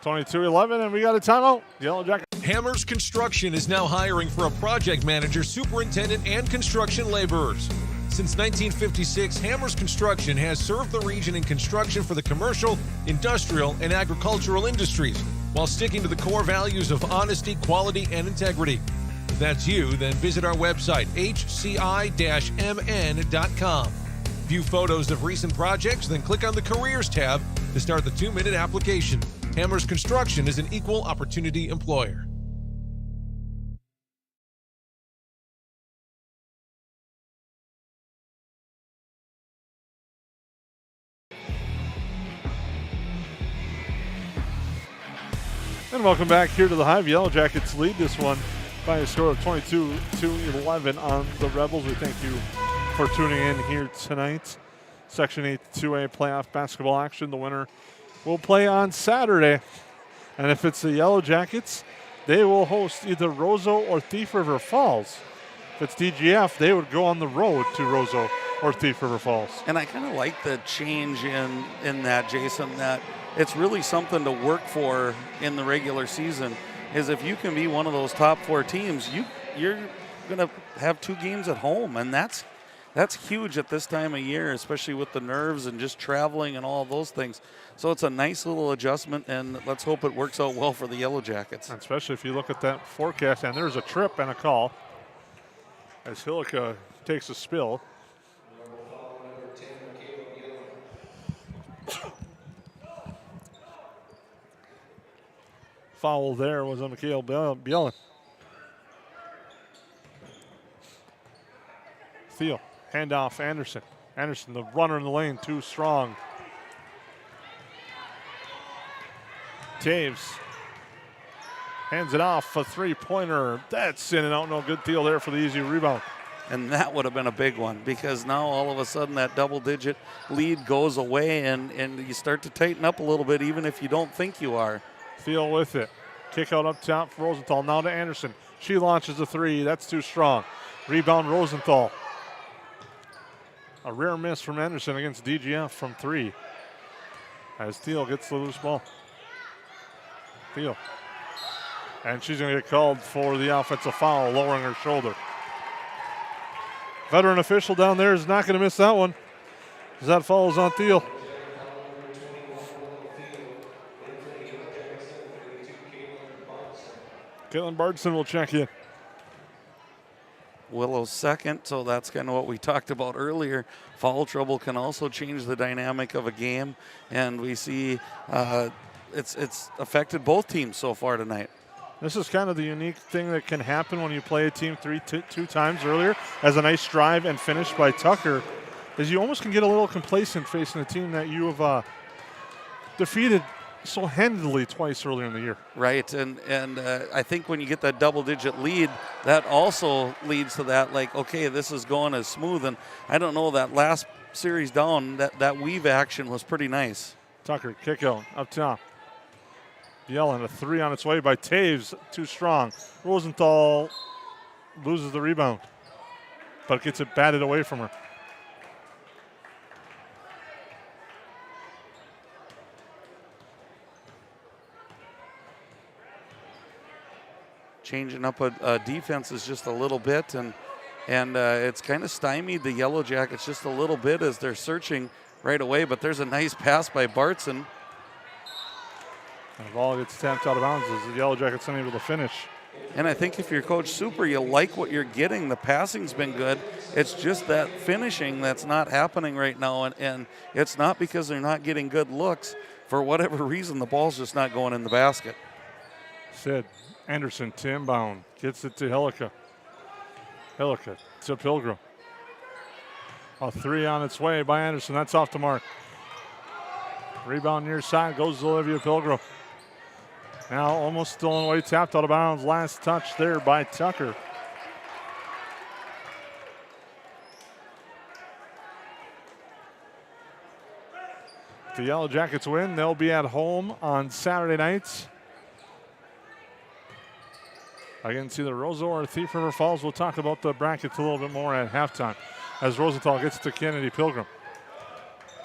22-11, and we got a timeout. Yellow Jacket. Hammers Construction is now hiring for a project manager, superintendent, and construction laborers. Since 1956, Hammers Construction has served the region in construction for the commercial, industrial, and agricultural industries, while sticking to the core values of honesty, quality, and integrity. If that's you, then visit our website, hci-mn.com. View photos of recent projects, then click on the Careers tab to start the 2-minute application. Hammers Construction is an equal opportunity employer. And welcome back here to the Hive. Yellow Jackets lead this one by a score of 22-11 on the Rebels. We thank you for tuning in here tonight. Section 8 2A playoff basketball action. The winner will play on Saturday. And if it's the Yellow Jackets, they will host either Roseau or Thief River Falls. If it's DGF, they would go on the road to Roseau or Thief River Falls. And I kind of like the change in that, Jason, that it's really something to work for in the regular season, is if you can be one of those top 4 teams, you're going to have 2 games at home, and that's huge at this time of year, especially with the nerves and just traveling and all those things. So it's a nice little adjustment, and let's hope it works out well for the Yellow Jackets. Especially if you look at that forecast, and there's a trip and a call as Hillica takes a spill. Foul there was on Mikhail Bielin. Thiel, handoff Anderson. Anderson, the runner in the lane, too strong. Taves hands it off, a 3-pointer. That's in and out, no good. Thiel there for the easy rebound. And that would have been a big one, because now all of a sudden that double-digit lead goes away, and you start to tighten up a little bit, even if you don't think you are. Thiel with it. Kick out up top for Rosenthal. Now to Anderson. She launches a 3. That's too strong. Rebound Rosenthal. A rare miss from Anderson against DGF from 3. As Thiel gets the loose ball. Thiel. And she's going to get called for the offensive foul, lowering her shoulder. Veteran official down there is not going to miss that one, as that falls on Thiel. Caitlin Bardson will check in. Willow's second, so that's kind of what we talked about earlier. Foul trouble can also change the dynamic of a game, and we see it's affected both teams so far tonight. This is kind of the unique thing that can happen when you play a team two times earlier, as a nice drive and finish by Tucker, is you almost can get a little complacent facing a team that you have defeated so handily twice earlier in the year. Right, and I think when you get that double-digit lead, that also leads to that, like, okay, this is going as smooth. And I don't know, that last series down, that weave action was pretty nice. Tucker, kick out, up top. Yellen, a 3 on its way by Taves, too strong. Rosenthal loses the rebound, but gets it batted away from her. Changing up a defense is just a little bit, and it's kind of stymied the Yellow Jackets just a little bit as they're searching right away, but there's a nice pass by Bartson. And the ball gets tapped out of bounds as the Yellow Jackets unable to finish. And I think if you're Coach Super, you like what you're getting. The passing's been good. It's just that finishing that's not happening right now, and it's not because they're not getting good looks. For whatever reason, the ball's just not going in the basket. Sid Anderson to inbound, gets it to Hillica. Hillica to Pilgrim. A 3 on its way by Anderson. That's off the mark. Rebound near side goes to Olivia Pilgrim. Now almost stolen away, tapped out of bounds. Last touch there by Tucker. If the Yellow Jackets win, they'll be at home on Saturday nights against either Roseau or Thief River Falls. We'll talk about the brackets a little bit more at halftime as Rosenthal gets to Kennedy Pilgrim.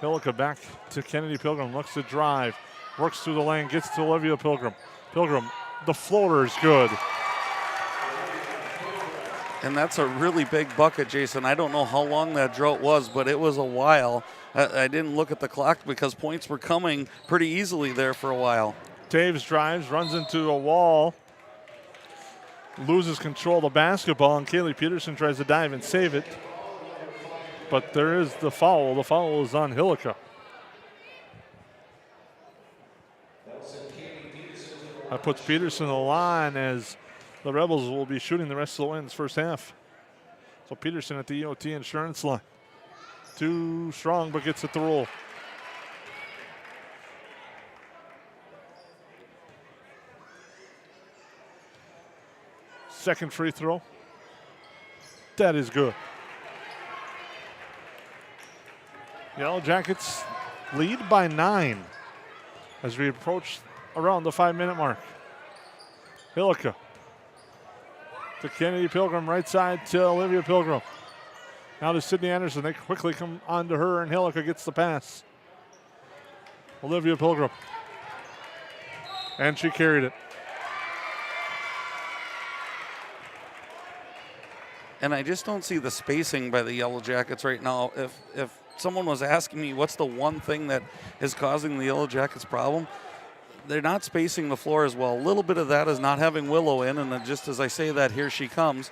Hillica back to Kennedy Pilgrim, looks to drive, works through the lane, gets to Olivia Pilgrim. Pilgrim, the floater is good. And that's a really big bucket, Jason. I don't know how long that drought was, but it was a while. I didn't look at the clock because points were coming pretty easily there for a while. Taves drives, runs into a wall, loses control of the basketball, and Kaylee Peterson tries to dive and save it. But there is the foul. The foul is on Hillica. That puts Peterson on the line as the Rebels will be shooting the rest of the wins first half. So Peterson at the EOT insurance line. Too strong, but gets it to roll. Second free throw. That is good. Yellow Jackets lead by 9 as we approach around the 5-minute mark. Hillica to Kennedy Pilgrim, right side to Olivia Pilgrim. Now to Sydney Anderson. They quickly come onto her, and Hillica gets the pass. Olivia Pilgrim. And she carried it. And I just don't see the spacing by the Yellow Jackets right now. If someone was asking me what's the one thing that is causing the Yellow Jackets problem, they're not spacing the floor as well. A little bit of that is not having Willow in, and then just as I say that, here she comes.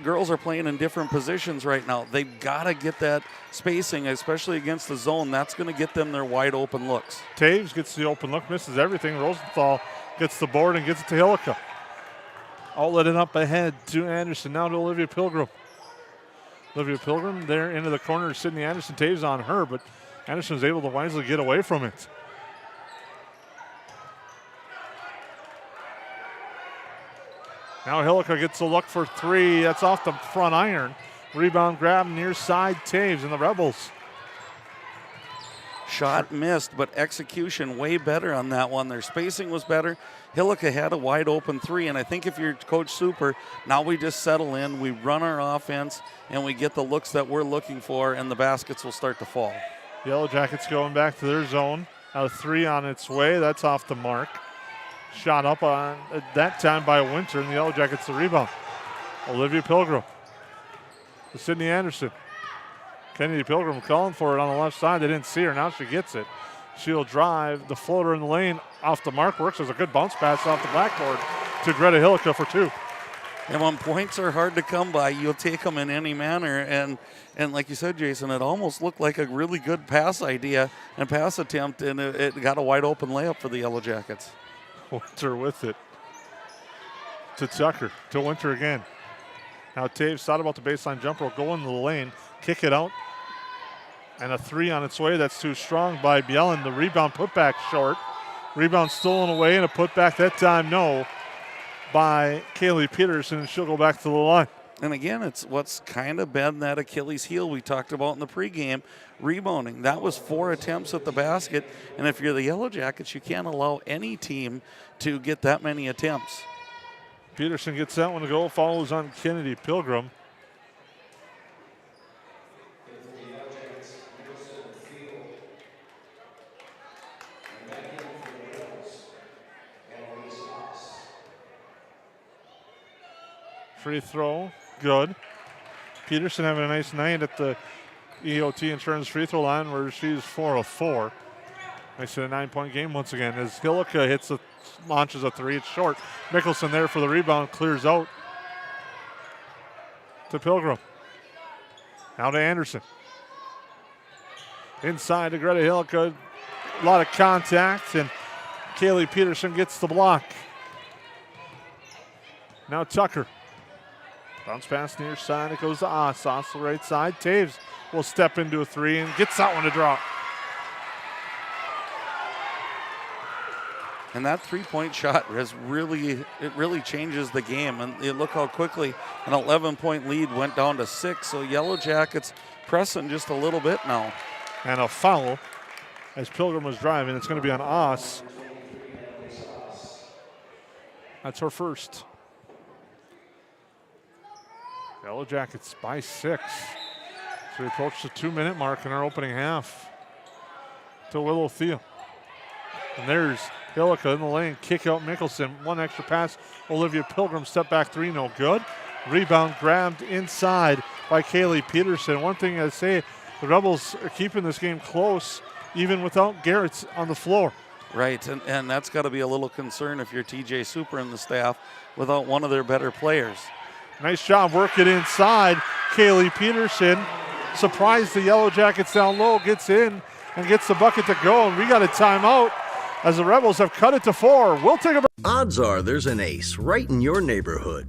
Girls are playing in different positions right now. They've got to get that spacing, especially against the zone. That's going to get them their wide open looks. Taves gets the open look, misses everything. Rosenthal gets the board and gets it to Hillica. Outlet it up ahead to Anderson. Now to Olivia Pilgrim. Olivia Pilgrim there into the corner. Sydney Anderson. Taves on her, but Anderson is able to wisely get away from it. Now Hillica gets a look for three. That's off the front iron. Rebound grab near side. Taves and the Rebels. Shot missed, but execution way better on that one. Their spacing was better. Hillica had a wide open three, and I think if you're Coach Super, now we just settle in, we run our offense, and we get the looks that we're looking for, and the baskets will start to fall. Yellow Jackets going back to their zone. Now three on its way. That's off the mark. Shot up on at that time by Winter, and the Yellow Jackets the rebound. Olivia Pilgrim to Sydney Anderson. Kennedy Pilgrim calling for it on the left side. They didn't see her. Now she gets it. She'll drive the floater in the lane off the mark. Works as a good bounce pass off the backboard to Greta Hillica for two. And when points are hard to come by, you'll take them in any manner. And like you said, Jason, it almost looked like a really good pass idea and pass attempt, and it got a wide open layup for the Yellow Jackets. Winter with it to Tucker, to Winter again. Now Taves thought about the baseline jumper, go into the lane, kick it out, and a three on its way. That's too strong by Bielen. The rebound put back short. Rebound stolen away, and a put back that time, no, by Kaylee Peterson, and she'll go back to the line. And again, it's what's kind of been that Achilles heel we talked about in the pregame, rebounding. That was 4 attempts at the basket, and if you're the Yellow Jackets, you can't allow any team to get that many attempts. Peterson gets that one to go, follows on Kennedy Pilgrim. Free throw, good. Peterson having a nice night at the EOT Insurance free throw line where she's 4 of 4. Makes it a 9-point game once again as Hillica launches a three. It's short. Mickelson there for the rebound, clears out to Pilgrim. Now to Anderson. Inside to Greta Hillica. A lot of contact, and Kaylee Peterson gets the block. Now Tucker. Bounce pass near side. It goes to Oss. Oss the right side. Taves will step into a three and gets that one to drop. And that three-point shot really changes the game. And you look how quickly an 11-point lead went down to 6. So Yellow Jackets pressing just a little bit now. And a foul as Pilgrim was driving. It's going to be on Oss. That's her first. Yellow Jackets by 6. So we approach the 2-minute mark in our opening half. To Willow Thiel. And there's Hillica in the lane. Kick out Mickelson. One extra pass. Olivia Pilgrim step back three. No good. Rebound grabbed inside by Kaylee Peterson. One thing I'd say, the Rebels are keeping this game close even without Garrett on the floor. Right, and that's got to be a little concern if you're TJ Super and the staff without one of their better players. Nice job working inside. Kaylee Peterson surprised the Yellow Jackets down low, gets in and gets the bucket to go. And we got a timeout as the Rebels have cut it to 4. We'll take a break. Odds are there's an ace right in your neighborhood.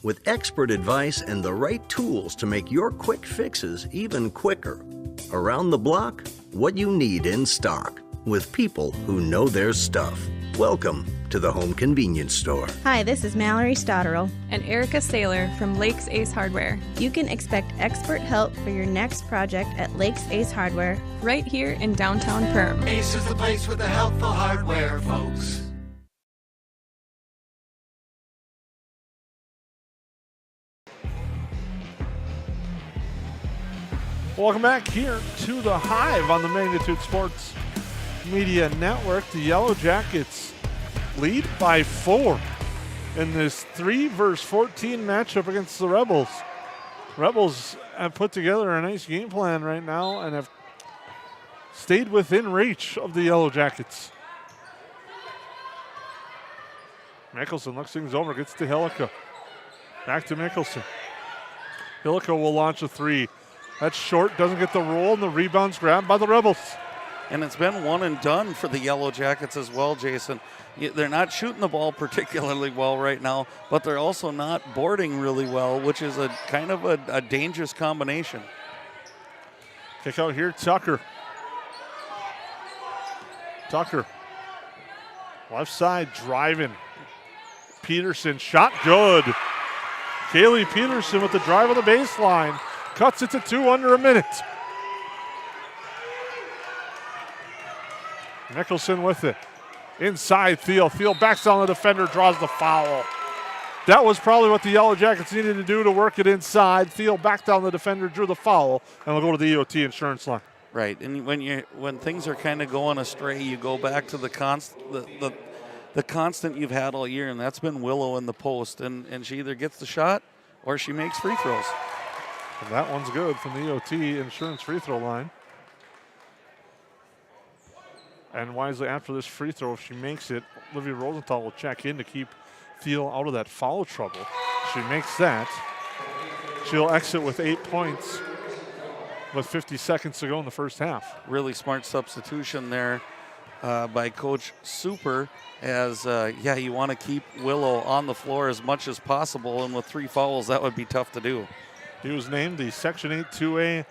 With expert advice and the right tools to make your quick fixes even quicker. Around the block, what you need in stock. With people who know their stuff. Welcome to the Home Convenience Store. Hi, this is Mallory Stotterell. And Erica Saylor from Lakes Ace Hardware. You can expect expert help for your next project at Lakes Ace Hardware. Right here in downtown Perham. Ace is the place with the helpful hardware, folks. Welcome back here to the Hive on the Magnitude Sports Media Network. The Yellowjackets lead by 4 in this 3-14 matchup against the Rebels. Rebels have put together a nice game plan right now and have stayed within reach of the Yellowjackets. Mickelson looks things over, gets to Hillica. Back to Mickelson. Hillica will launch a 3. That's short, doesn't get the roll, and the rebound's grabbed by the Rebels. And it's been one and done for the Yellowjackets as well, Jason. They're not shooting the ball particularly well right now, but they're also not boarding really well, which is a kind of a dangerous combination. Kick out here, Tucker. Tucker. Left side driving. Peterson, shot good. Kaylee Peterson with the drive on the baseline. Cuts it to 2 under a minute. Mickelson with it. Inside Thiel. Thiel backs down the defender, draws the foul. That was probably what the Yellowjackets needed to do to work it inside. Thiel backed down the defender, drew the foul, and we'll go to the EOT insurance line. Right, and when things are kind of going astray, you go back to the constant you've had all year, and that's been Willow in the post, and she either gets the shot or she makes free throws. And that one's good from the EOT insurance free throw line. And wisely after this free throw, if she makes it, Olivia Rosenthal will check in to keep Thiel out of that foul trouble. She makes that. She'll exit with 8 points with 50 seconds to go in the first half. Really smart substitution there by Coach Super as, you want to keep Willow on the floor as much as possible, and with 3 fouls, that would be tough to do. He was named the Section 8 2A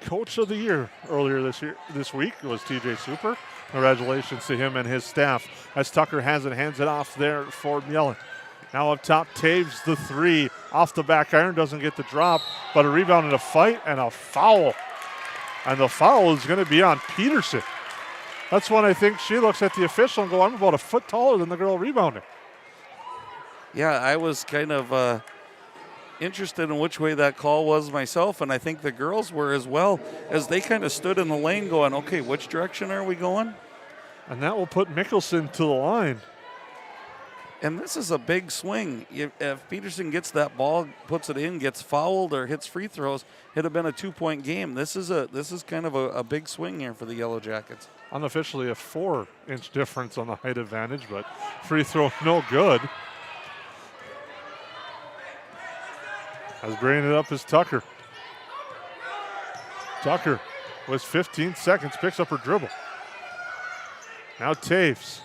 Coach of the Year earlier this week. It was TJ Super. Congratulations to him and his staff as Tucker has it, hands it off there for Mielin. Now up top, Taves the 3 off the back iron, doesn't get the drop, but a rebound and a fight and a foul. And the foul is going to be on Peterson. That's when I think she looks at the official and go, I'm about a foot taller than the girl rebounding. Yeah, I was kind of interested in which way that call was myself, and I think the girls were as well, as they kind of stood in the lane going, okay, which direction are we going? And that will put Mickelson to the line. And this is a big swing. If Peterson gets that ball, puts it in, gets fouled, or hits free throws, it'd have been a 2-point game. This is kind of a big swing here for the Yellowjackets. Unofficially a 4-inch difference on the height advantage, but free throw no good. As bringing it up is Tucker. Tucker with 15 seconds, picks up her dribble. Now Taves.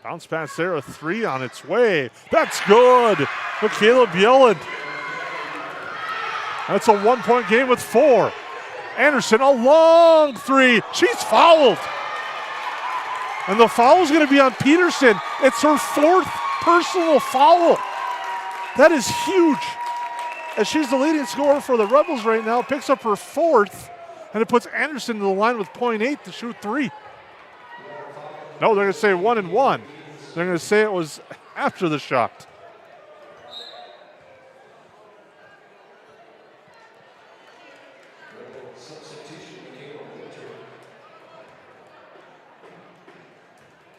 Bounce pass there, a 3 on its way. That's good for Caleb Yellen. That's a 1-point game with 4. Anderson, a long 3. She's fouled. And the foul is going to be on Peterson. It's her 4th personal foul. That is huge. As she's the leading scorer for the Rebels right now, picks up her 4th, and it puts Anderson to the line with 0.8 to shoot 3. No, they're going to say 1 and 1. They're going to say it was after the shot.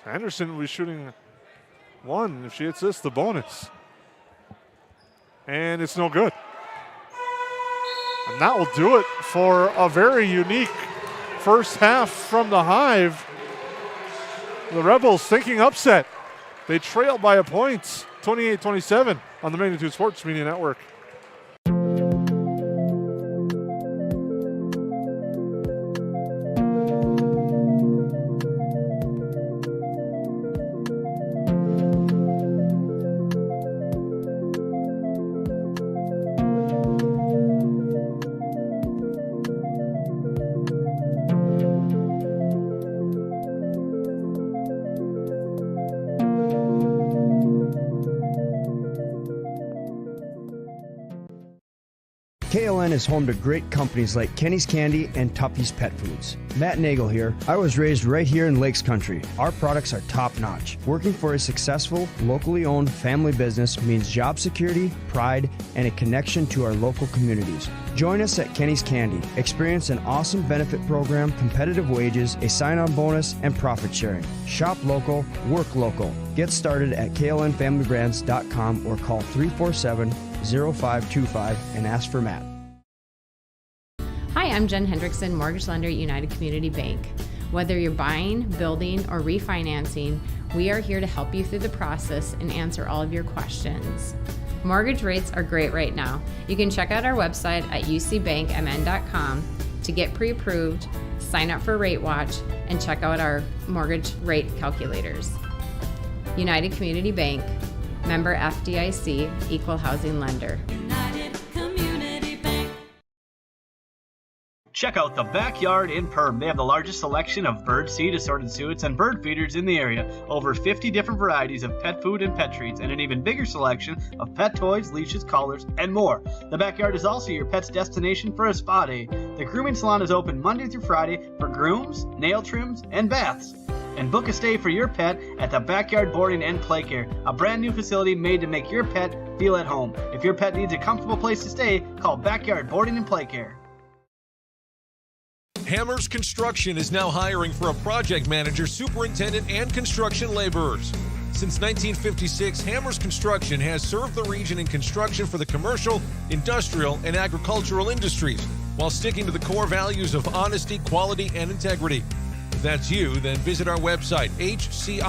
Anderson will be shooting 1. If she hits this, the bonus. And it's no good. And that will do it for a very unique first half from the Hive. The Rebels thinking upset. They trail by a point, 28-27 on the Magnitude Sports Media Network. KLN is home to great companies like Kenny's Candy and Tuffy's Pet Foods. Matt Nagel here. I was raised right here in Lakes Country. Our products are top-notch. Working for a successful, locally owned family business means job security, pride, and a connection to our local communities. Join us at Kenny's Candy. Experience an awesome benefit program, competitive wages, a sign-on bonus, and profit sharing. Shop local, work local. Get started at klnfamilybrands.com or call 347-0525 and ask for Matt. Hi, I'm Jen Hendrickson, mortgage lender at United Community Bank. Whether you're buying, building, or refinancing, we are here to help you through the process and answer all of your questions. Mortgage rates are great right now. You can check out our website at ucbankmn.com to get pre-approved, sign up for Rate Watch, and check out our mortgage rate calculators. United Community Bank, member FDIC, equal housing lender. Check out the Backyard in Perham. They have the largest selection of bird seed, assorted suets, and bird feeders in the area. Over 50 different varieties of pet food and pet treats, and an even bigger selection of pet toys, leashes, collars, and more. The Backyard is also your pet's destination for a spa day. The grooming salon is open Monday through Friday for grooms, nail trims, and baths. And book a stay for your pet at the Backyard Boarding and Play Care, a brand new facility made to make your pet feel at home. If your pet needs a comfortable place to stay, call Backyard Boarding and Play Care. Hammers Construction is now hiring for a project manager, superintendent, and construction laborers. Since 1956, Hammers Construction has served the region in construction for the commercial, industrial, and agricultural industries, while sticking to the core values of honesty, quality, and integrity. If that's you, then visit our website, hci-mn.com.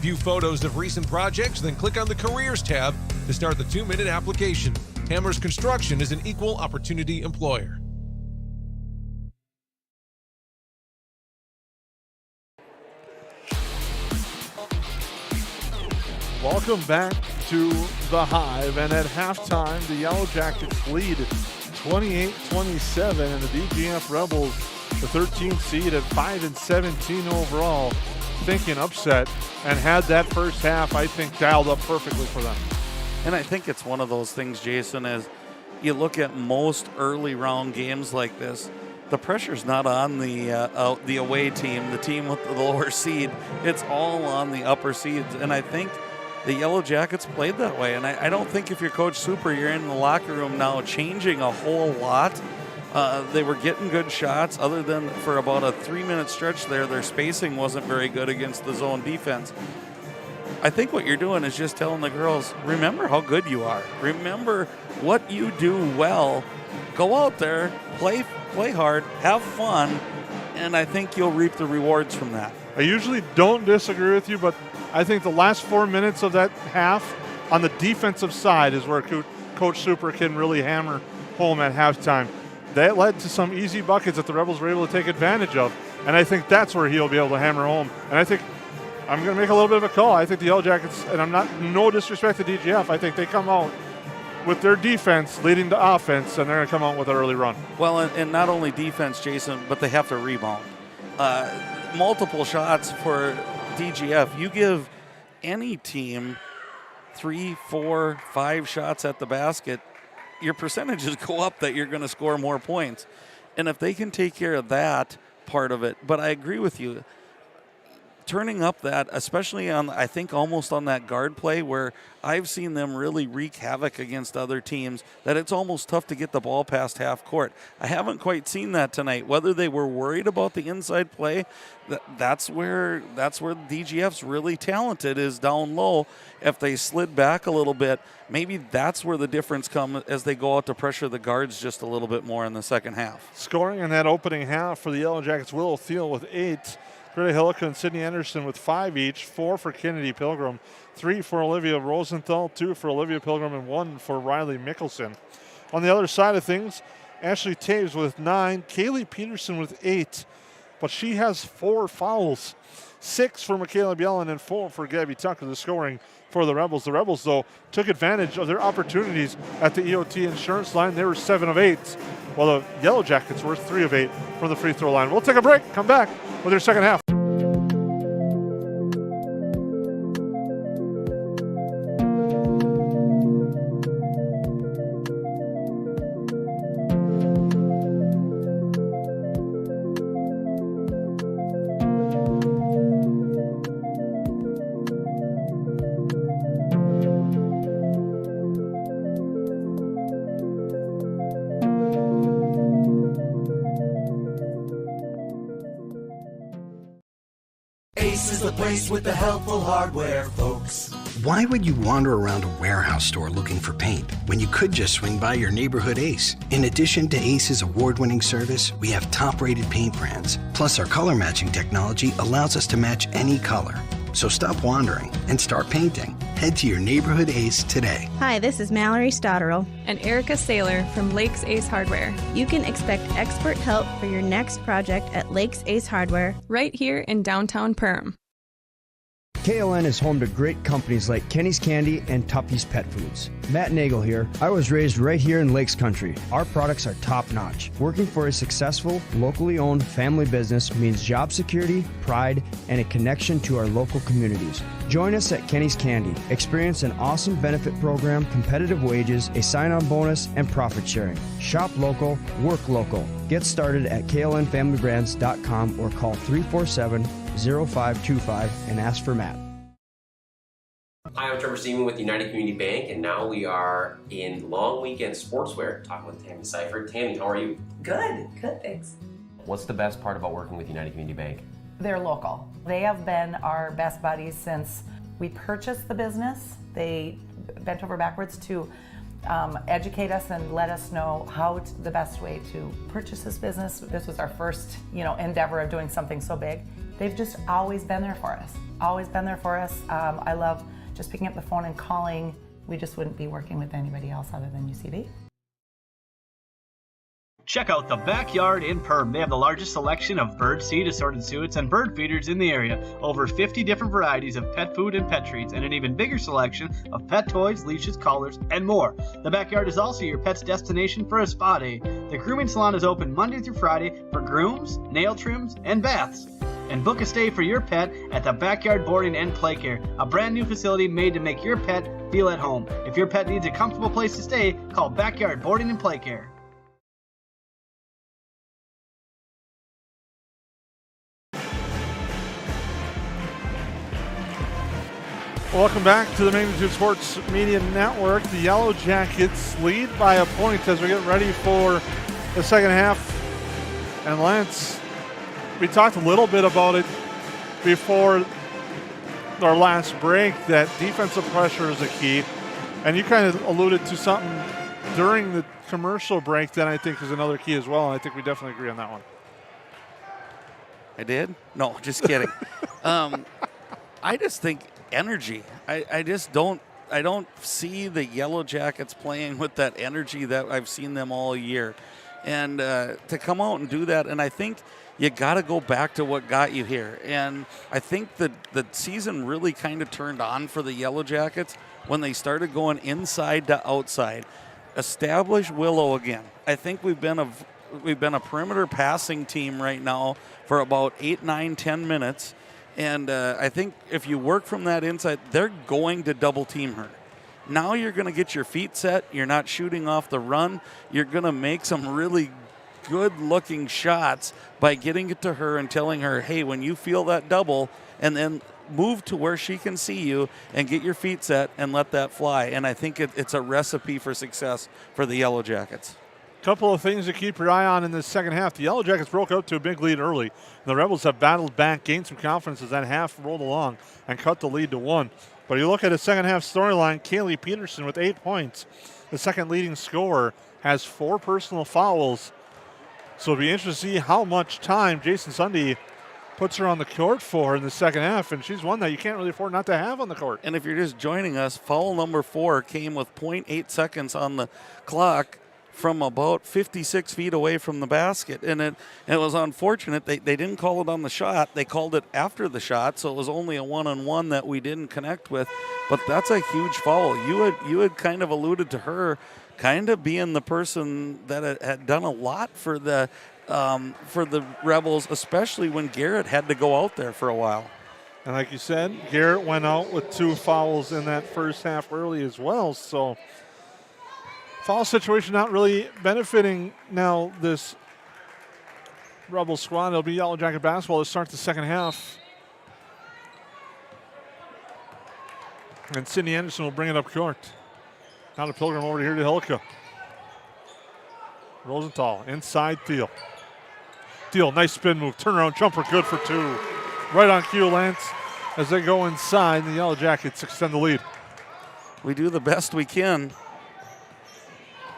View photos of recent projects, then click on the Careers tab to start the 2-minute application. Hammers Construction is an equal opportunity employer. Welcome back to the Hive, and at halftime, the Yellowjackets lead 28-27, and the DGF Rebels, the 13th seed at 5-17 overall, thinking upset, and had that first half, I think, dialed up perfectly for them. And I think it's one of those things, Jason, as you look at most early round games like this, the pressure's not on the away team, the team with the lower seed. It's all on the upper seeds, and I think the Yellowjackets played that way. And I don't think if you're Coach Super, you're in the locker room now changing a whole lot. They were getting good shots, other than for about a 3-minute stretch there, their spacing wasn't very good against the zone defense. I think what you're doing is just telling the girls, remember how good you are. Remember what you do well. Go out there, play hard, have fun, and I think you'll reap the rewards from that. I usually don't disagree with you, but I think the last 4 minutes of that half on the defensive side is where Coach Super can really hammer home at halftime. That led to some easy buckets that the Rebels were able to take advantage of, and I think that's where he'll be able to hammer home. And I think I'm going to make a little bit of a call. I think the Yellowjackets, and I'm not no disrespect to DGF, I think they come out with their defense leading to offense, and they're going to come out with an early run. Well, and not only defense, Jason, but they have to rebound. Multiple shots for DGF. You give any team 3, 4, 5 shots at the basket, your percentages go up that you're going to score more points. And if they can take care of that part of it, but I agree with you, turning up that, especially on, I think almost on that guard play where I've seen them really wreak havoc against other teams, that it's almost tough to get the ball past half court. I haven't quite seen that tonight. Whether they were worried about the inside play, that's where DGF's really talented, is down low. If they slid back a little bit, maybe that's where the difference comes as they go out to pressure the guards just a little bit more in the second half. Scoring in that opening half for the Yellowjackets, Willow Thiel with 8, Greta Hillica and Sydney Anderson with 5 each, 4 for Kennedy Pilgrim, 3 for Olivia Rosenthal, 2 for Olivia Pilgrim, and 1 for Riley Mickelson. On the other side of things, Ashley Taves with 9, Kaylee Peterson with 8, but she has 4 fouls, 6 for Michaela Bielen and 4 for Gabby Tucker, the scoring for the Rebels. The Rebels, though, took advantage of their opportunities at the EOT insurance line. They were 7 of 8, while the Yellowjackets were 3 of 8 from the free throw line. We'll take a break, come back with their second half. place with the helpful hardware, folks. Why would you wander around a warehouse store looking for paint when you could just swing by your neighborhood Ace? In addition to Ace's award-winning service, we have top-rated paint brands. Plus, our color matching technology allows us to match any color. So stop wandering and start painting. Head to your neighborhood Ace today. Hi, this is Mallory Stotterell. And Erica Saylor from Lakes Ace Hardware. You can expect expert help for your next project at Lakes Ace Hardware. Right here in downtown Perham. KLN is home to great companies like Kenny's Candy and Tuppy's Pet Foods. Matt Nagel here. I was raised right here in Lakes Country. Our products are top-notch. Working for a successful, locally owned family business means job security, pride, and a connection to our local communities. Join us at Kenny's Candy. Experience an awesome benefit program, competitive wages, a sign-on bonus, and profit sharing. Shop local, work local. Get started at klnfamilybrands.com or call 347-0525 and ask for Matt. Hi, I'm Trevor Seaman with United Community Bank, and now we are in Long Weekend Sportswear talking with Tammy Seifert. Tammy, how are you? Good, thanks. What's the best part about working with United Community Bank? They're local. They have been our best buddies since we purchased the business. They bent over backwards to educate us and let us know the best way to purchase this business. This was our first, endeavor of doing something so big. They've just always been there for us. I love just picking up the phone and calling. We just wouldn't be working with anybody else other than UCB. Check out the Backyard in Perham. They have the largest selection of bird seed, assorted suets, and bird feeders in the area. Over 50 different varieties of pet food and pet treats, and an even bigger selection of pet toys, leashes, collars, and more. The Backyard is also your pet's destination for a spa day. The grooming salon is open Monday through Friday for grooms, nail trims, and baths. And book a stay for your pet at the Backyard Boarding and Play Care, a brand new facility made to make your pet feel at home. If your pet needs a comfortable place to stay, call Backyard Boarding and Play Care. Welcome back to the Magnitude Sports Media Network. The Yellowjackets lead by a point as we get ready for the second half. And Lance, we talked a little bit about it before our last break, that defensive pressure is a key. And you kind of alluded to something during the commercial break that I think is another key as well. And I think we definitely agree on that one. I did? No, just kidding. I just think energy. I don't see the Yellowjackets playing with that energy that I've seen them all year. And to come out and do that, and I think you got to go back to what got you here. And I think that the season really kind of turned on for the Yellowjackets when they started going inside to outside. Establish Willow again. I think we've been a perimeter passing team right now for about 8, 9, 10 minutes. And I think if you work from that inside, they're going to double team her. Now you're going to get your feet set. You're not shooting off the run. You're going to make some really good-looking shots by getting it to her and telling her, hey, when you feel that double, and then move to where she can see you and get your feet set and let that fly. And I think it's a recipe for success for the Yellowjackets. Couple of things to keep your eye on in this second half. The Yellowjackets broke out to a big lead early. The Rebels have battled back, gained some confidence as that half rolled along and cut the lead to 1. But you look at a second half storyline, Kaylee Peterson with 8 points. The second leading scorer has 4 personal fouls. So it'll be interesting to see how much time Jason Sunday puts her on the court for in the second half, and she's one that you can't really afford not to have on the court. And if you're just joining us, foul number 4 came with 0.8 seconds on the clock from about 56 feet away from the basket. And it was unfortunate. They didn't call it on the shot. They called it after the shot, so it was only a one-on-one that we didn't connect with. But that's a huge foul. You had kind of alluded to her kind of being the person that had done a lot for the Rebels, especially when Garrett had to go out there for a while. And like you said, Garrett went out with 2 fouls in that first half early as well. So foul situation not really benefiting now this Rebel squad. It'll be Yellow Jacket basketball to start the second half. And Sydney Anderson will bring it up court. Now to Pilgrim over here to Hilka. Rosenthal inside Thiel. Thiel, nice spin move. Turnaround jumper, good for 2. Right on cue, Lance. as they go inside. The Yellow Jackets extend the lead. We do the best we can.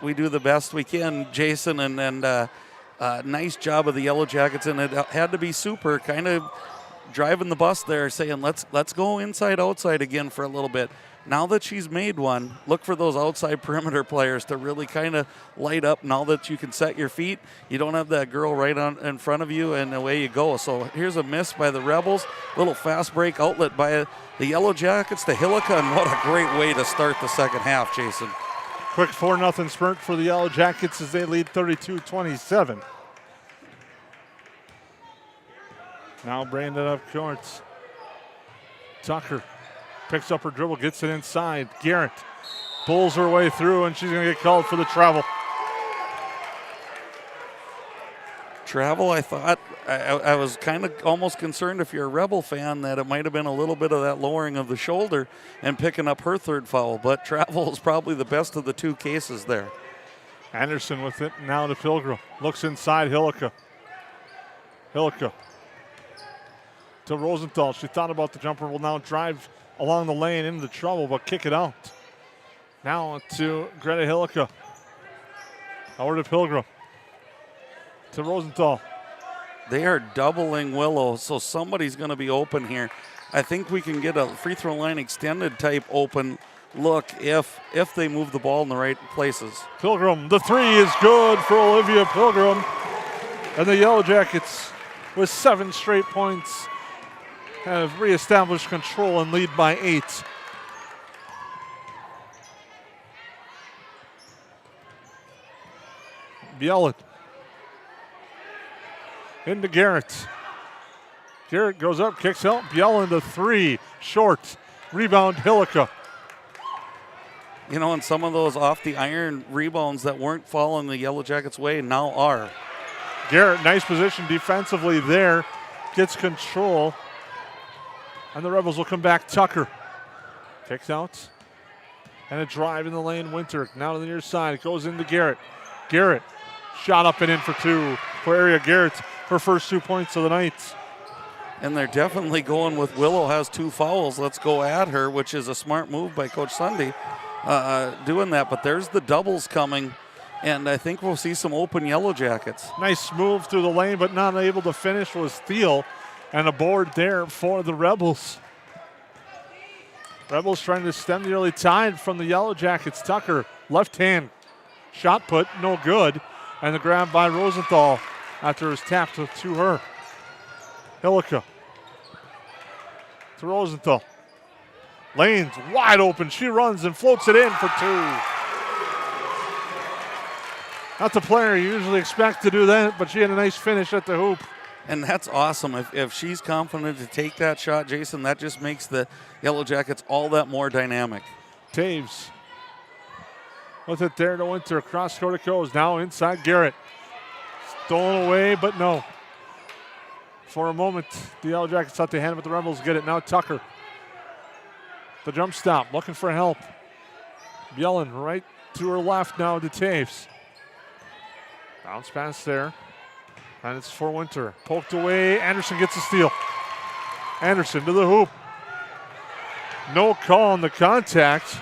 We do the best we can, Jason, and nice job of the Yellow Jackets, and it had to be Super kind of driving the bus there, saying let's go inside outside again for a little bit. Now that she's made one, look for those outside perimeter players to really kind of light up. Now that you can set your feet, you don't have that girl right on in front of you, and away you go. So here's a miss by the Rebels, little fast break outlet by the Yellow Jackets to Hillica, and what a great way to start the second half, Jason. Quick 4-0 sprint for the Yellow Jackets as they lead 32-27. Now Brandon up court. Tucker picks up her dribble, gets it inside. Garrett pulls her way through, and she's going to get called for the travel. Travel, I thought, I was kind of almost concerned if you're a Rebel fan that it might have been a little bit of that lowering of the shoulder and picking up her third foul, but travel is probably the best of the two cases there. Anderson with it, now to Pilgrim. Looks inside, Hillica. Hillica to Rosenthal. She thought about the jumper, will now drive along the lane into trouble, but kick it out. Now to Greta Hillica. Over to Pilgrim. To Rosenthal. They are doubling Willow, so somebody's going to be open here. I think we can get a free throw line extended type open look if they move the ball in the right places. Pilgrim, the three is good for Olivia Pilgrim. And the Yellow Jackets, with 7 straight points, have reestablished control and lead by 8. Bielan. Into Garrett. Garrett goes up, kicks out. Bielan the three, short. Rebound, Hillica. You know, and some of those off the iron rebounds that weren't falling the Yellow Jackets' way now are. Garrett, nice position defensively there. Gets control. And the Rebels will come back. Tucker kicks out. And a drive in the lane. Winter now to the near side. It goes into Garrett. Garrett shot up and in for 2 for Area Garrett. Her first 2 points of the night. And they're definitely going with Willow has 2 fouls. Let's go at her, which is a smart move by Coach Sunday doing that. But there's the doubles coming, and I think we'll see some open Yellow Jackets. Nice move through the lane, but not able to finish was Thiel. And a board there for the Rebels. Rebels trying to stem the early tide from the Yellow Jackets. Tucker, left hand, shot put, no good. And the grab by Rosenthal after it was tapped to her. Hillica to Rosenthal. Lane's wide open. She runs and floats it in for 2. Not the player you usually expect to do that, but she had a nice finish at the hoop. And that's awesome. If she's confident to take that shot, Jason, that just makes the Yellow Jackets all that more dynamic. Taves with it there to Winter. Cross court it goes. Now inside Garrett. Stolen away, but no. For a moment, the Yellow Jackets thought they had it, but the Rebels get it. Now Tucker. The jump stop, looking for help. Bielan right to her left now to Taves. Bounce pass there. And it's for Winter. Poked away. Anderson gets a steal. Anderson to the hoop. No call on the contact.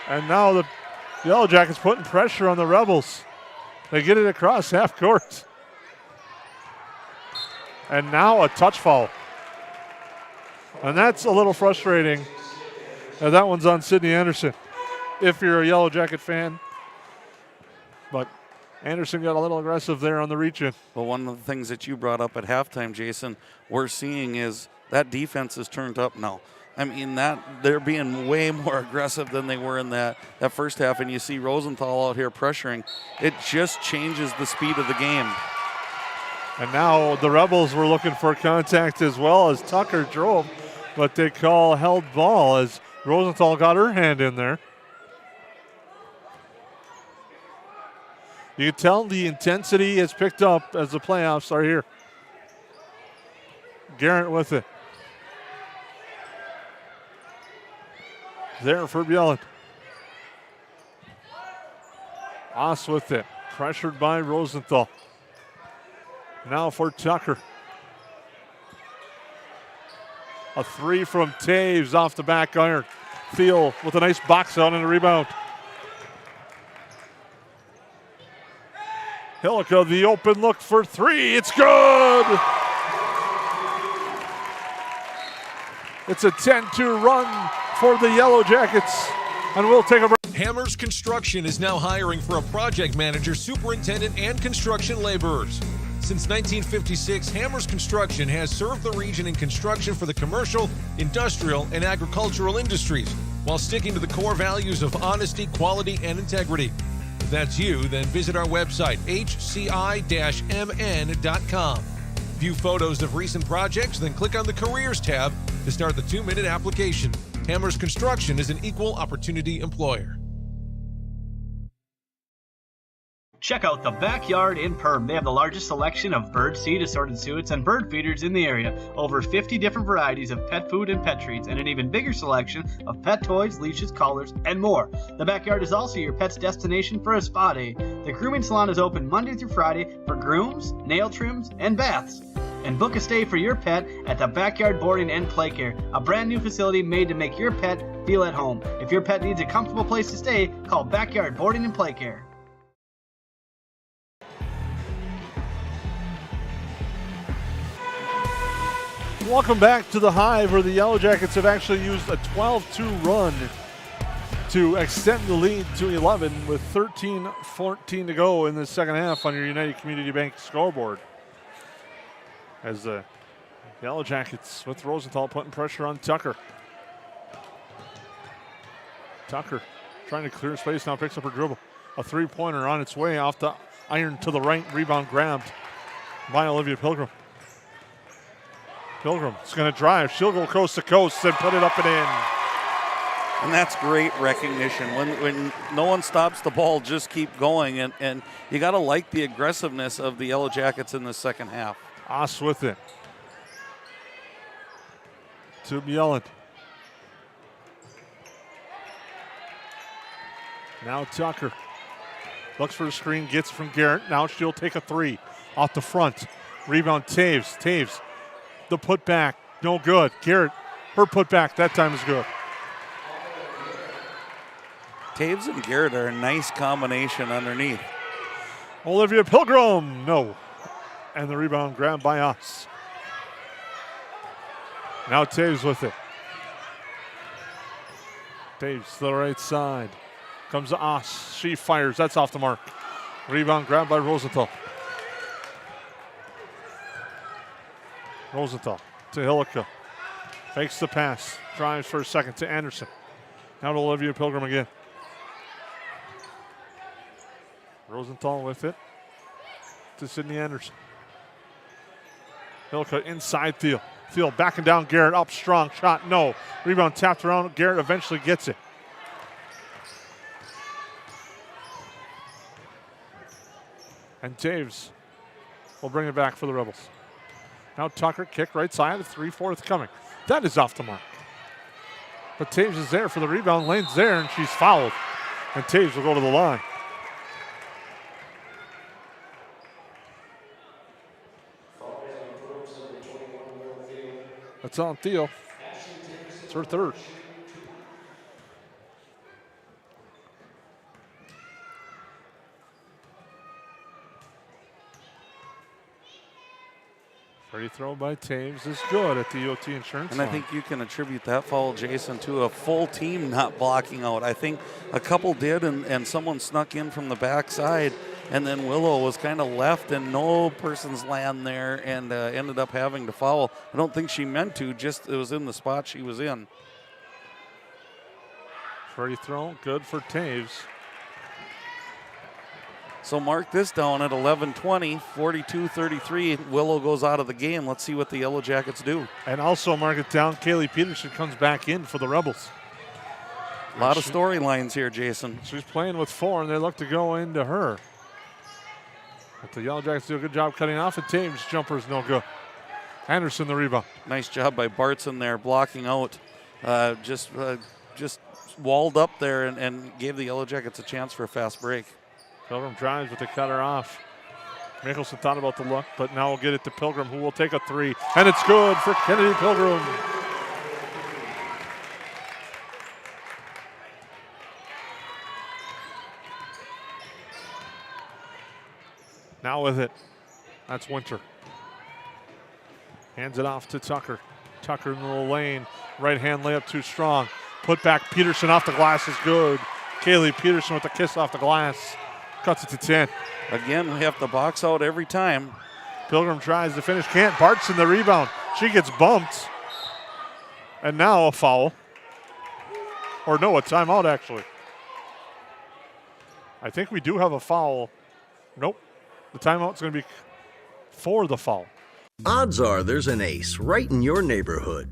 And now the Yellow Jackets putting pressure on the Rebels. They get it across half court. And now a touch foul. And that's a little frustrating. And that one's on Sydney Anderson, if you're a Yellow Jacket fan. But Anderson got a little aggressive there on the reach-in. Well, one of the things that you brought up at halftime, Jason, we're seeing is that defense is turned up now. I mean, that they're being way more aggressive than they were in that first half, and you see Rosenthal out here pressuring. It just changes the speed of the game. And now the Rebels were looking for contact as well as Tucker drove, but they call held ball as Rosenthal got her hand in there. You can tell the intensity has picked up as the playoffs are here. Garrett with it. There for Bielan. Oss with it. Pressured by Rosenthal. Now for Tucker. A three from Taves off the back iron. Thiel with a nice box out and a rebound. Hillica, the open look for three. It's good. It's a 10-2 run for the Yellow Jackets. And we'll take a break. Hammers Construction is now hiring for a project manager, superintendent, and construction laborers. Since 1956, Hammers Construction has served the region in construction for the commercial, industrial, and agricultural industries, while sticking to the core values of honesty, quality, and integrity. If that's you, then visit our website, hci-mn.com. View photos of recent projects, then click on the Careers tab to start the 2-minute application. Hammers Construction is an equal opportunity employer. Check out the Backyard in Perham. They have the largest selection of bird seed, assorted suets, and bird feeders in the area. Over 50 different varieties of pet food and pet treats, and an even bigger selection of pet toys, leashes, collars, and more. The Backyard is also your pet's destination for a spa day. The grooming salon is open Monday through Friday for grooms, nail trims, and baths. And book a stay for your pet at the Backyard Boarding and Play Care, a brand new facility made to make your pet feel at home. If your pet needs a comfortable place to stay, call Backyard Boarding and Play Care. Welcome back to the Hive, where the Yellow Jackets have actually used a 12-2 run to extend the lead to 11 with 13-14 to go in the second half on your United Community Bank scoreboard. As the Yellow Jackets with Rosenthal putting pressure on Tucker. Tucker trying to clear space, now picks up her dribble. A three-pointer on its way off the iron to the right, rebound grabbed by Olivia Pilgrim. Pilgrim is going to drive. She'll go coast to coast and put it up and in. And that's great recognition. When no one stops the ball, just keep going. And you got to like the aggressiveness of the Yellow Jackets in the second half. Oss with it. To Bjelland. Now Tucker. Looks for a screen, gets from Garrett. Now she'll take a three off the front. Rebound Taves. Taves. The putback, no good. Garrett, her putback, that time is good. Taves and Garrett are a nice combination underneath. Olivia Pilgrim, no. And the rebound grabbed by us. Now Taves with it. Taves to the right side. Comes to Oss. She fires. That's off the mark. Rebound grabbed by Rosenthal. Rosenthal to Hillica. Fakes the pass. Drives for a second to Anderson. Now to Olivia Pilgrim again. Rosenthal with it to Sydney Anderson. Hillica inside Thiel. Thiel backing down Garrett. Up strong. Shot. No. Rebound tapped around. Garrett eventually gets it. And Taves will bring it back for the Rebels. Now Tucker, kick right side, 3/4 coming. That is off the mark. But Taves is there for the rebound. Lane's there, and she's fouled. And Taves will go to the line. That's on Thiel. It's her third. Free throw by Taves is good at the UOT Insurance And line. I think you can attribute that foul, Jason, to a full team not blocking out. I think a couple did, and someone snuck in from the backside, and then Willow was kind of left and no person's land there and ended up having to foul. I don't think she meant to, just it was in the spot she was in. Free throw, good for Taves. So mark this down at 11:20, 42-33. Willow goes out of the game. Let's see what the Yellow Jackets do. And also mark it down, Kaylee Peterson comes back in for the Rebels. A lot of storylines here, Jason. She's playing with 4, and they look to go into her. But the Yellow Jackets do a good job cutting off, and Taves' jumper is no good. Anderson the rebound. Nice job by Bartson there, blocking out. Just walled up there and gave the Yellow Jackets a chance for a fast break. Pilgrim drives, but they cut her off. Mickelson thought about the look, but now we'll get it to Pilgrim, who will take a three. And it's good for Kennedy Pilgrim. Now with it. That's Winter. Hands it off to Tucker. Tucker in the lane. Right hand layup too strong. Put back Peterson off the glass is good. Kaylee Peterson with the kiss off the glass. Cuts it to 10. Again, we have to box out every time. Pilgrim tries to finish. Can't. Bart's in the rebound. She gets bumped. And now a foul. Or no, a timeout actually. I think we do have a foul. Nope. The timeout's going to be for the foul. Odds are there's an ace right in your neighborhood.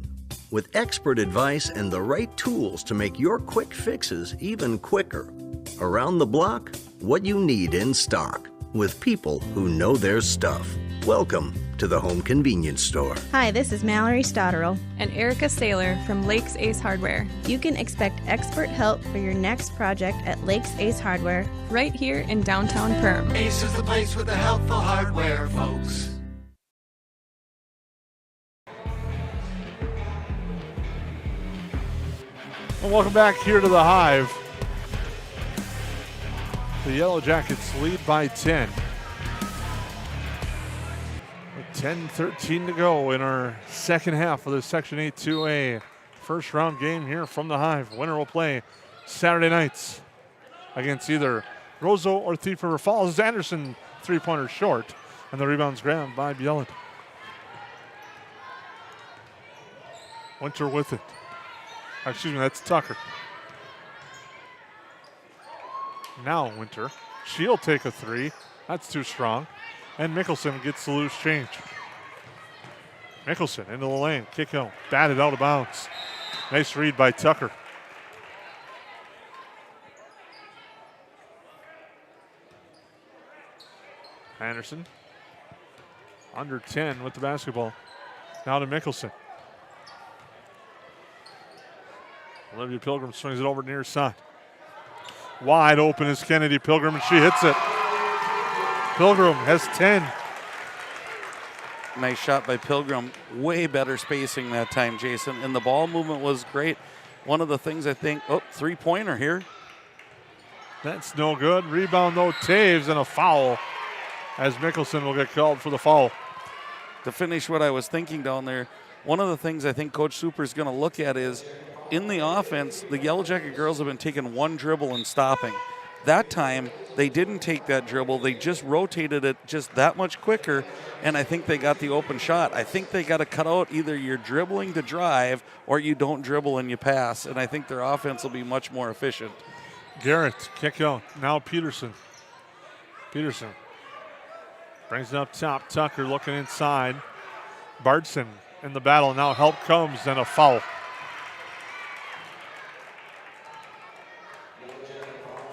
With expert advice and the right tools to make your quick fixes even quicker. Around the block, what you need in stock. With people who know their stuff. Welcome to the Home Convenience Store. Hi, this is Mallory Stotterell. And Erica Saylor from Lakes Ace Hardware. You can expect expert help for your next project at Lakes Ace Hardware. Right here in downtown Perham. Ace is the place with the helpful hardware, folks. And welcome back here to the Hive. The Yellow Jackets lead by 10. With 10-13 to go in our second half of the Section 8-2A first round game here from the Hive. Winner will play Saturday nights against either Roseau or Thief River Falls. Anderson three-pointer short, and the rebound's grabbed by Bielan. Winter with it. Excuse me, that's Tucker. Now Winter. She'll take a three. That's too strong. And Mickelson gets the loose change. Mickelson into the lane. Kick out. Batted out of bounds. Nice read by Tucker. Anderson. Under 10 with the basketball. Now to Mickelson. Olivia Pilgrim swings it over near side. Wide open is Kennedy Pilgrim, and she hits it. Pilgrim has 10. Nice shot by Pilgrim. Way better spacing that time, Jason. And the ball movement was great. One of the things I think, three-pointer here. That's no good. Rebound, though, Taves, and a foul as Mickelson will get called for the foul. To finish what I was thinking down there, one of the things I think Coach Super is going to look at is in the offense, the Yellow Jacket girls have been taking one dribble and stopping. That time, they didn't take that dribble. They just rotated it just that much quicker, and I think they got the open shot. I think they got to cut out either you're dribbling to drive or you don't dribble and you pass, and I think their offense will be much more efficient. Garrett, kick out. Now Peterson. Peterson brings it up top. Tucker looking inside. Bardson in the battle. Now help comes and a foul.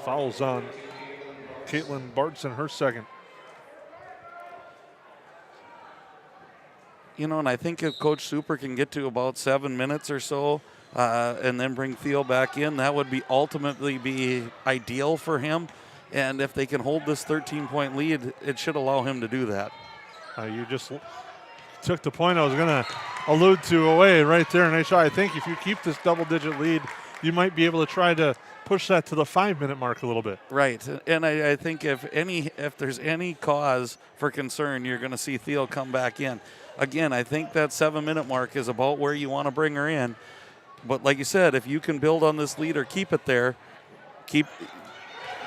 Fouls on Caitlin Bardson, her second. You know, and I think if Coach Super can get to about 7 minutes or so and then bring Theo back in, that would be ultimately be ideal for him. And if they can hold this 13-point lead, it should allow him to do that. You just took the point I was going to allude to away right there. Nice shot. I think if you keep this double-digit lead, you might be able to try to push that to the 5-minute mark a little bit. Right, and I think if there's any cause for concern, you're going to see Theo come back in. Again, I think that 7-minute mark is about where you want to bring her in. But like you said, if you can build on this lead or keep it there, keep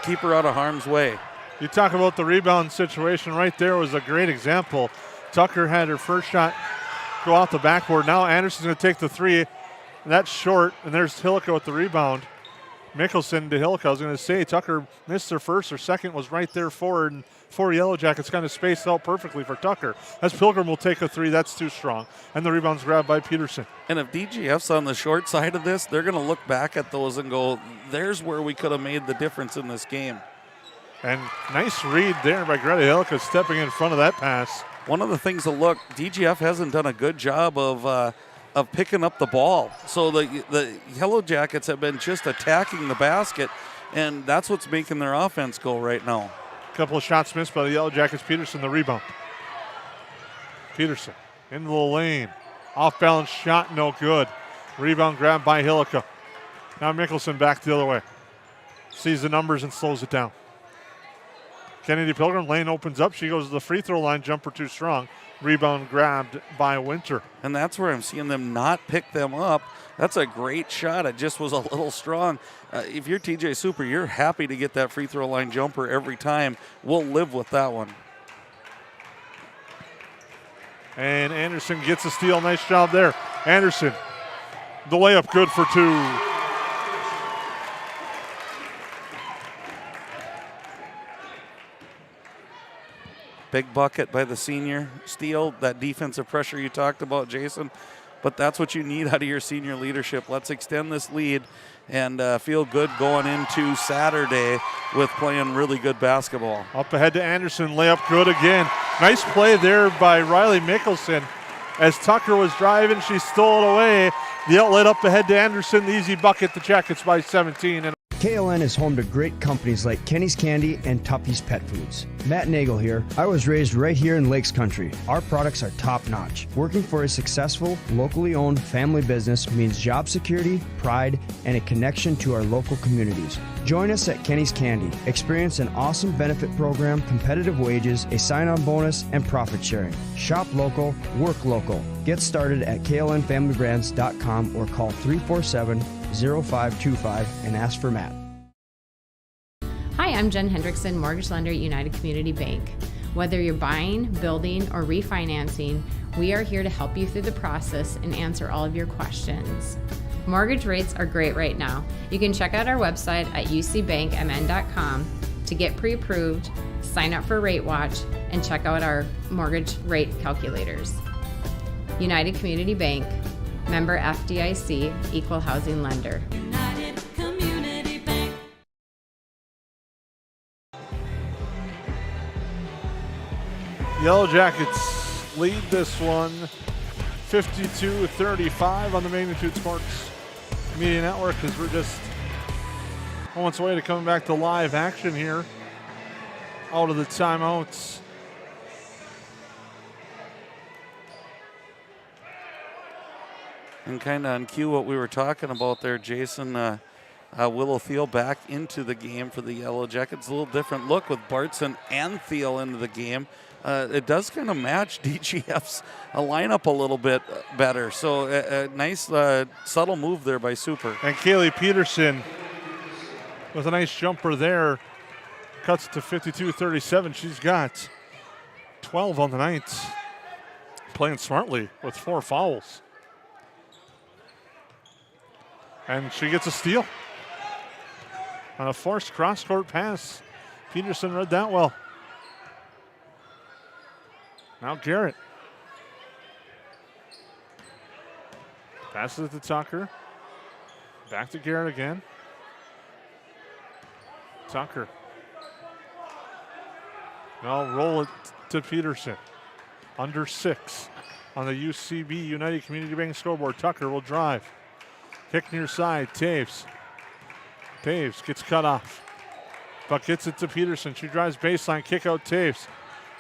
her out of harm's way. You talk about the rebound situation right there was a great example. Tucker had her first shot go out the backboard. Now Anderson's going to take the three. That's short, and there's Hillica with the rebound. Mickelson to Hillica. I was going to say Tucker missed her first. Her second was right there forward, and four Yellow Jackets kind of spaced out perfectly for Tucker. As Pilgrim will take a three, that's too strong. And the rebound's grabbed by Peterson. And if DGF's on the short side of this, they're going to look back at those and go, there's where we could have made the difference in this game. And nice read there by Greta Hillica stepping in front of that pass. One of the things to look, DGF hasn't done a good job of picking up the ball. So the Yellow Jackets have been just attacking the basket, and that's what's making their offense go right now. A couple of shots missed by the Yellow Jackets. Peterson, the rebound. Peterson into the lane. Off-balance shot, no good. Rebound grabbed by Hillica. Now Mickelson back the other way. Sees the numbers and slows it down. Kennedy Pilgrim, lane opens up. She goes to the free throw line, jumper too strong. Rebound grabbed by Winter. And that's where I'm seeing them not pick them up. That's a great shot. It just was a little strong. If you're TJ Super, you're happy to get that free throw line jumper every time. We'll live with that one. And Anderson gets a steal. Nice job there. Anderson, the layup good for 2. Big bucket by the senior. Steal, that defensive pressure you talked about, Jason. But that's what you need out of your senior leadership. Let's extend this lead and feel good going into Saturday with playing really good basketball. Up ahead to Anderson, layup good again. Nice play there by Riley Mickelson. As Tucker was driving, she stole it away. The outlet up ahead to Anderson, the easy bucket. The Jackets by 17. And KLN is home to great companies like Kenny's Candy and Tuppy's Pet Foods. Matt Nagel here. I was raised right here in Lakes Country. Our products are top notch. Working for a successful, locally owned family business means job security, pride, and a connection to our local communities. Join us at Kenny's Candy. Experience an awesome benefit program, competitive wages, a sign-on bonus, and profit sharing. Shop local, work local. Get started at klnfamilybrands.com or call 347-0525 and ask for Matt. Hi, I'm Jen Hendrickson, mortgage lender at United Community Bank. Whether you're buying, building, or refinancing, we are here to help you through the process and answer all of your questions. Mortgage rates are great right now. You can check out our website at ucbankmn.com to get pre-approved, sign up for Rate Watch, and check out our mortgage rate calculators. United Community Bank, member FDIC, equal housing lender. United Community Bank. Yellowjackets lead this one 52-35 on the Magnitude Sports Media Network as we're just moments away to coming back to live action here out of the timeouts. And kind of on cue what we were talking about there, Jason, Willow Thiel back into the game for the Yellow Jackets. A little different look with Bartson and Thiel into the game. It does kind of match DGF's lineup a little bit better. So a nice subtle move there by Super. And Kaylee Peterson with a nice jumper there. Cuts to 52-37. She's got 12 on the night. Playing smartly with 4 fouls. And she gets a steal on a forced cross-court pass. Peterson read that well. Now Garrett. Passes it to Tucker. Back to Garrett again. Tucker. Now roll it to Peterson. Under 6 on the UCB United Community Bank scoreboard. Tucker will drive. Kick near side, Taves. Taves gets cut off, but gets it to Peterson. She drives baseline, kick out Taves.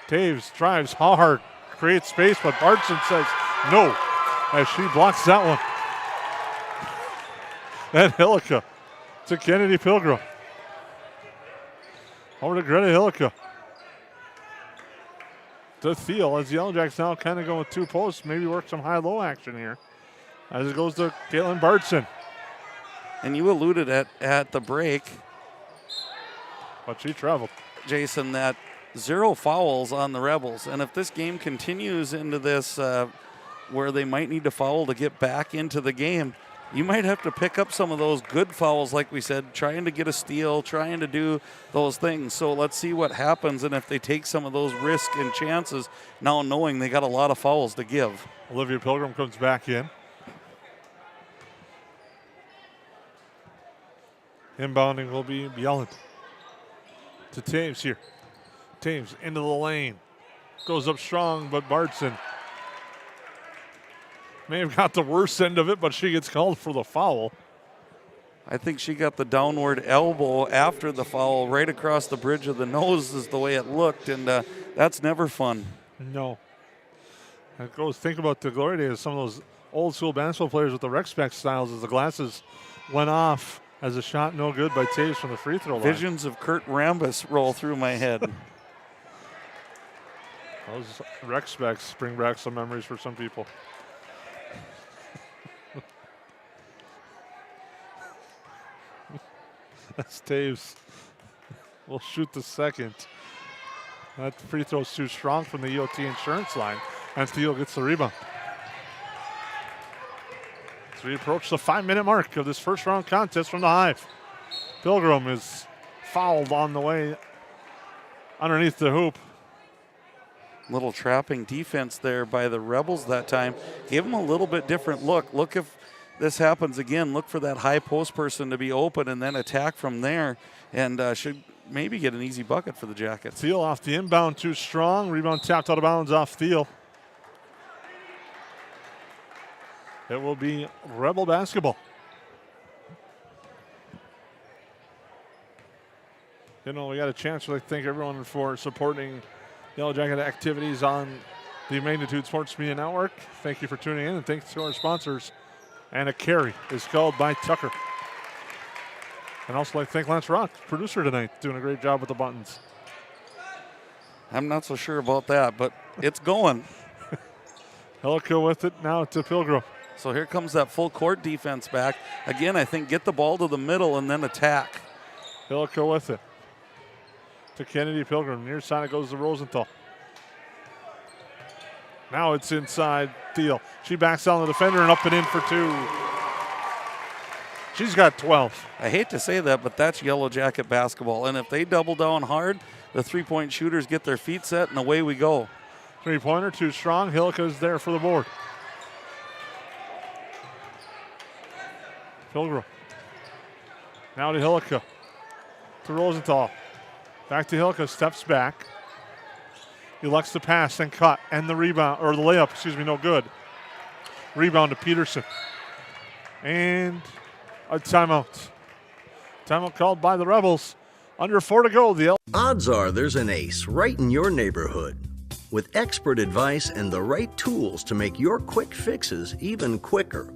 Taves drives hard, creates space, but Bartson says no as she blocks that one. And Hillica to Kennedy Pilgrim. Over to Greta Hillica. To Thiel as the Yellowjacks now kind of go with 2 posts, maybe work some high-low action here. As it goes to Caitlin Bartson. And you alluded at the break, but she traveled, Jason, that 0 fouls on the Rebels. And if this game continues into this where they might need to foul to get back into the game, you might have to pick up some of those good fouls, like we said, trying to get a steal, trying to do those things. So let's see what happens and if they take some of those risks and chances, now knowing they got a lot of fouls to give. Olivia Pilgrim comes back in. Inbounding will be Bjelland to Taves here. Taves into the lane. Goes up strong, but Bartson may have got the worst end of it, but she gets called for the foul. I think she got the downward elbow after the foul right across the bridge of the nose is the way it looked, and that's never fun. No. It goes, think about the glory days, some of those old school basketball players with the rec spec styles as the glasses went off as a shot no good by Taves from the free throw line. Visions of Kurt Rambis roll through my head. Those rec specs bring back some memories for some people. That's Taves. We'll shoot the second. That free throw's too strong from the EOT insurance line, and Thiel gets the rebound. So we approach the 5-minute mark of this first round contest from the Hive. Pilgrim is fouled on the way underneath the hoop. Little trapping defense there by the Rebels that time. Gave them a little bit different look. Look, if this happens again, look for that high post person to be open and then attack from there, and should maybe get an easy bucket for the Jackets. Thiel off the inbound, too strong. Rebound tapped out of bounds off Thiel. It will be Rebel basketball. You know, we got a chance to thank everyone for supporting Yellow Jacket activities on the Magnitude Sports Media Network. Thank you for tuning in, and thanks to our sponsors. And a carry is called by Tucker. And also like to thank Lance Rock, producer tonight, doing a great job with the buttons. I'm not so sure about that, but it's going. Helico with it now to Pilgrim. So here comes that full court defense back. Again, I think get the ball to the middle and then attack. Helico with it to Kennedy Pilgrim. Near side it goes to Rosenthal. Now it's inside Thiel. She backs down the defender and up and in for two. She's got 12. I hate to say that, but that's Yellow Jacket basketball. And if they double down hard, the three-point shooters get their feet set and away we go. Three-pointer, too strong. Hilica's there for the board. Pilgrim. Now to Hilica. To Rosenthal. Back to Hilica, steps back. Elects to pass and cut, and the rebound, or the layup, excuse me, no good. Rebound to Peterson. And a timeout. Timeout called by the Rebels. Under 4 to go. Odds are there's an ace right in your neighborhood. With expert advice and the right tools to make your quick fixes even quicker.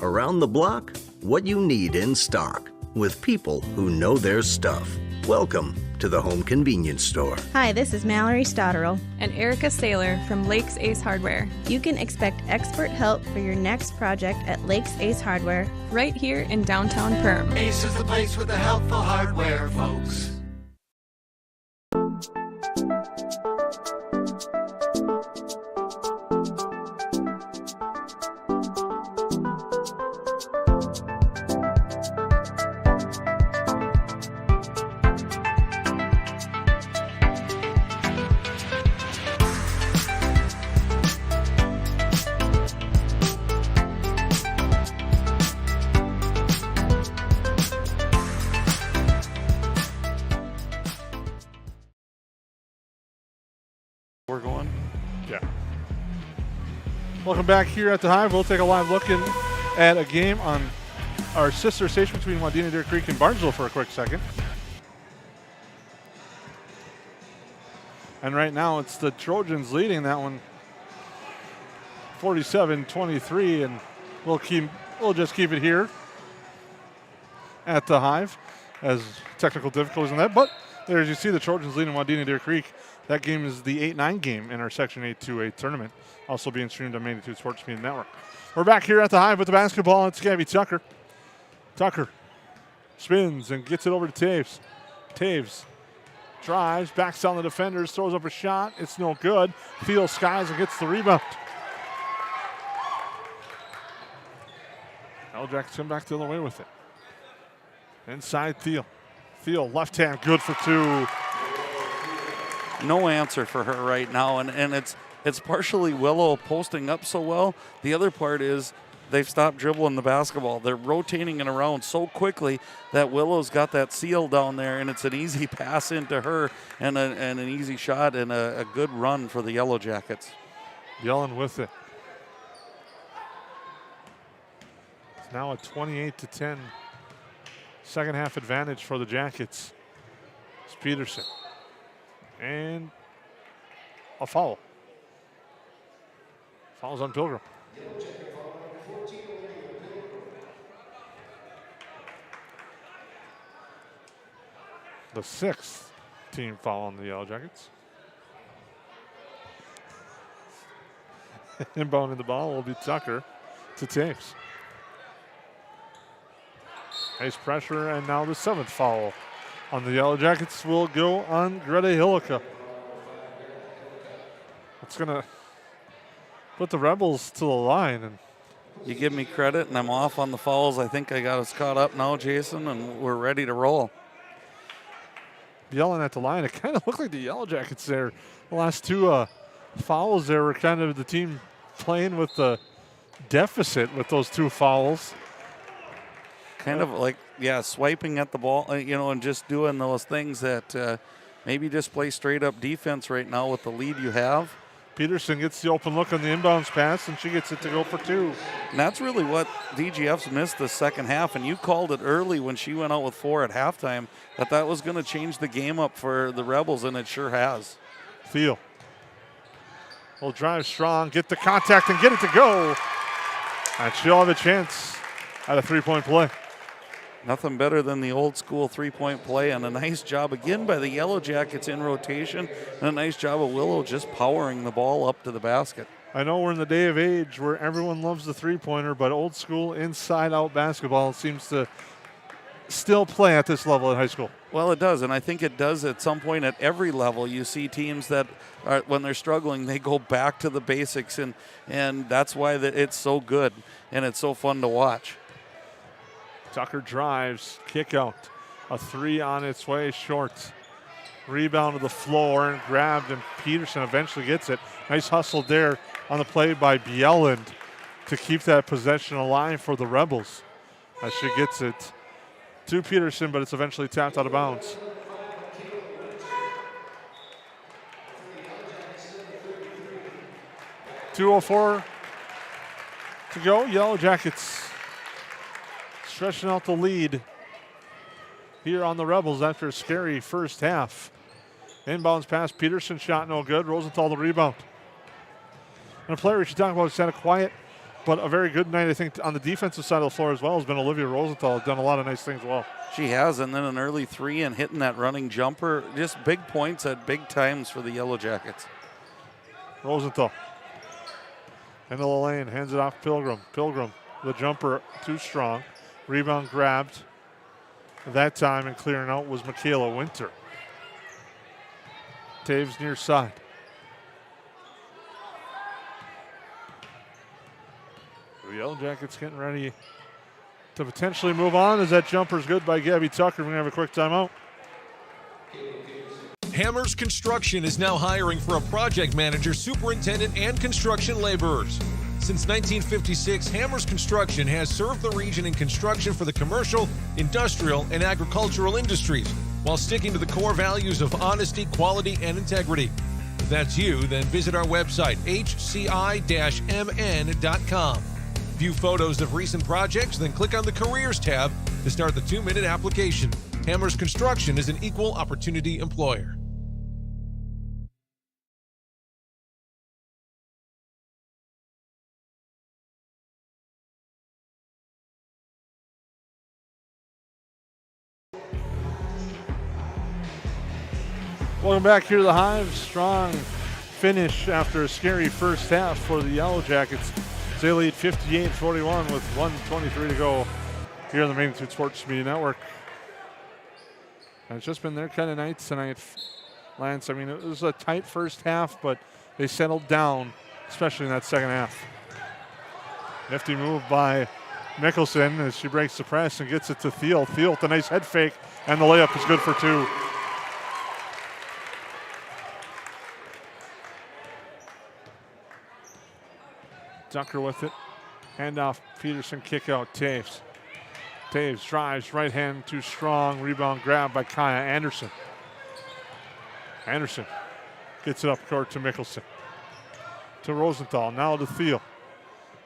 Around the block, what you need in stock. With people who know their stuff. Welcome to the Home Convenience Store. Hi, this is Mallory Stotterell. And Erica Saylor from Lakes Ace Hardware. You can expect expert help for your next project at Lakes Ace Hardware. Right here in downtown Perham. Ace is the place with the helpful hardware, folks. We're going? Yeah. Welcome back here at the Hive. We'll take a live look at a game on our sister station between Wadena, Deer Creek, and Barnesville for a quick second. And right now it's the Trojans leading that one 47-23, and we'll just keep it here at the Hive as technical difficulties in that. But there, as you see, the Trojans leading Wadena, Deer Creek. That game is the 8-9 game in our Section 8-2A tournament, also being streamed on Magnitude Sports Media Network. We're back here at the Hive with the basketball. It's Gabby Tucker. Tucker spins and gets it over to Taves. Taves drives, backs down the defenders, throws up a shot. It's no good. Thiel skies and gets the rebound. Yellowjackets come back the other way with it. Inside Thiel. Thiel, left hand, good for two. No answer for her right now, and it's partially Willow posting up so well. The other part is they've stopped dribbling the basketball. They're rotating it around so quickly that Willow's got that seal down there, and it's an easy pass into her and an easy shot and a good run for the Yellow Jackets. Yellen with it. It's now a 28-10 second half advantage for the Jackets. It's Peterson. And a foul. Foul's on Pilgrim. The 6th team foul on the Yellow Jackets. Inbounding the ball will be Tucker to Taves. Nice pressure, and now the 7th foul on the Yellow Jackets will go on Greta Hillica. It's going to put the Rebels to the line. And you give me credit, and I'm off on the fouls. I think I got us caught up now, Jason, and we're ready to roll. Yelling at the line, it kind of looked like the Yellow Jackets there. The last 2 fouls there were kind of the team playing with the deficit with those 2 fouls. Kind of like, swiping at the ball, and just doing those things that maybe just play straight up defense right now with the lead you have. Peterson gets the open look on the inbounds pass, and she gets it to go for 2. And that's really what DGF's missed the second half, and you called it early when she went out with 4 at halftime that was going to change the game up for the Rebels, and it sure has. Thiel will drive strong, get the contact, and get it to go. And she'll have a chance at a 3-point play. Nothing better than the old school 3-point play, and a nice job again by the Yellow Jackets in rotation, and a nice job of Willow just powering the ball up to the basket. I know we're in the day of age where everyone loves the 3-pointer, but old school inside-out basketball seems to still play at this level in high school. Well, it does, and I think it does at some point at every level. You see teams that are, when they're struggling, they go back to the basics, and that's why it's so good and it's so fun to watch. Tucker drives, kick out. A 3 on its way, short. Rebound to the floor and grabbed, and Peterson eventually gets it. Nice hustle there on the play by Bjelland to keep that possession alive for the Rebels as she gets it to Peterson, but it's eventually tapped out of bounds. .204 to go. Yellow Jackets stretching out the lead here on the Rebels after a scary first half. Inbounds pass, Peterson, shot no good. Rosenthal the rebound. And a player we should talk about who's had a quiet but a very good night, I think, on the defensive side of the floor as well has been Olivia Rosenthal. Done a lot of nice things well. She has, and then an early 3 and hitting that running jumper. Just big points at big times for the Yellow Jackets. Rosenthal into the lane, hands it off Pilgrim. Pilgrim, the jumper too strong. Rebound grabbed. That time and clearing out was Michaela Winter. Taves near side. The Yellow Jackets getting ready to potentially move on as that jumper's good by Gabby Tucker. We're going to have a quick timeout. Hammers Construction is now hiring for a project manager, superintendent, and construction laborers. Since 1956, Hammers Construction has served the region in construction for the commercial, industrial, and agricultural industries, while sticking to the core values of honesty, quality, and integrity. If that's you, then visit our website, hci-mn.com. View photos of recent projects, then click on the Careers tab to start the 2-minute application. Hammers Construction is an equal opportunity employer. Welcome back here to the Hive. Strong finish after a scary first half for the Yellow Jackets. They lead 58-41 with 1:23 to go here on the Magnitude Sports Media Network. And it's just been their kind of night tonight, Lance. I mean, it was a tight first half, but they settled down, especially in that second half. Nifty move by Mickelson as she breaks the press and gets it to Thiel. Thiel with a nice head fake, and the layup is good for 2. Tucker with it. Handoff, Peterson, kick out, Taves. Taves drives, right hand too strong. Rebound grab by Kaya Anderson. Anderson gets it up court to Mickelson. To Rosenthal, now to Thiel.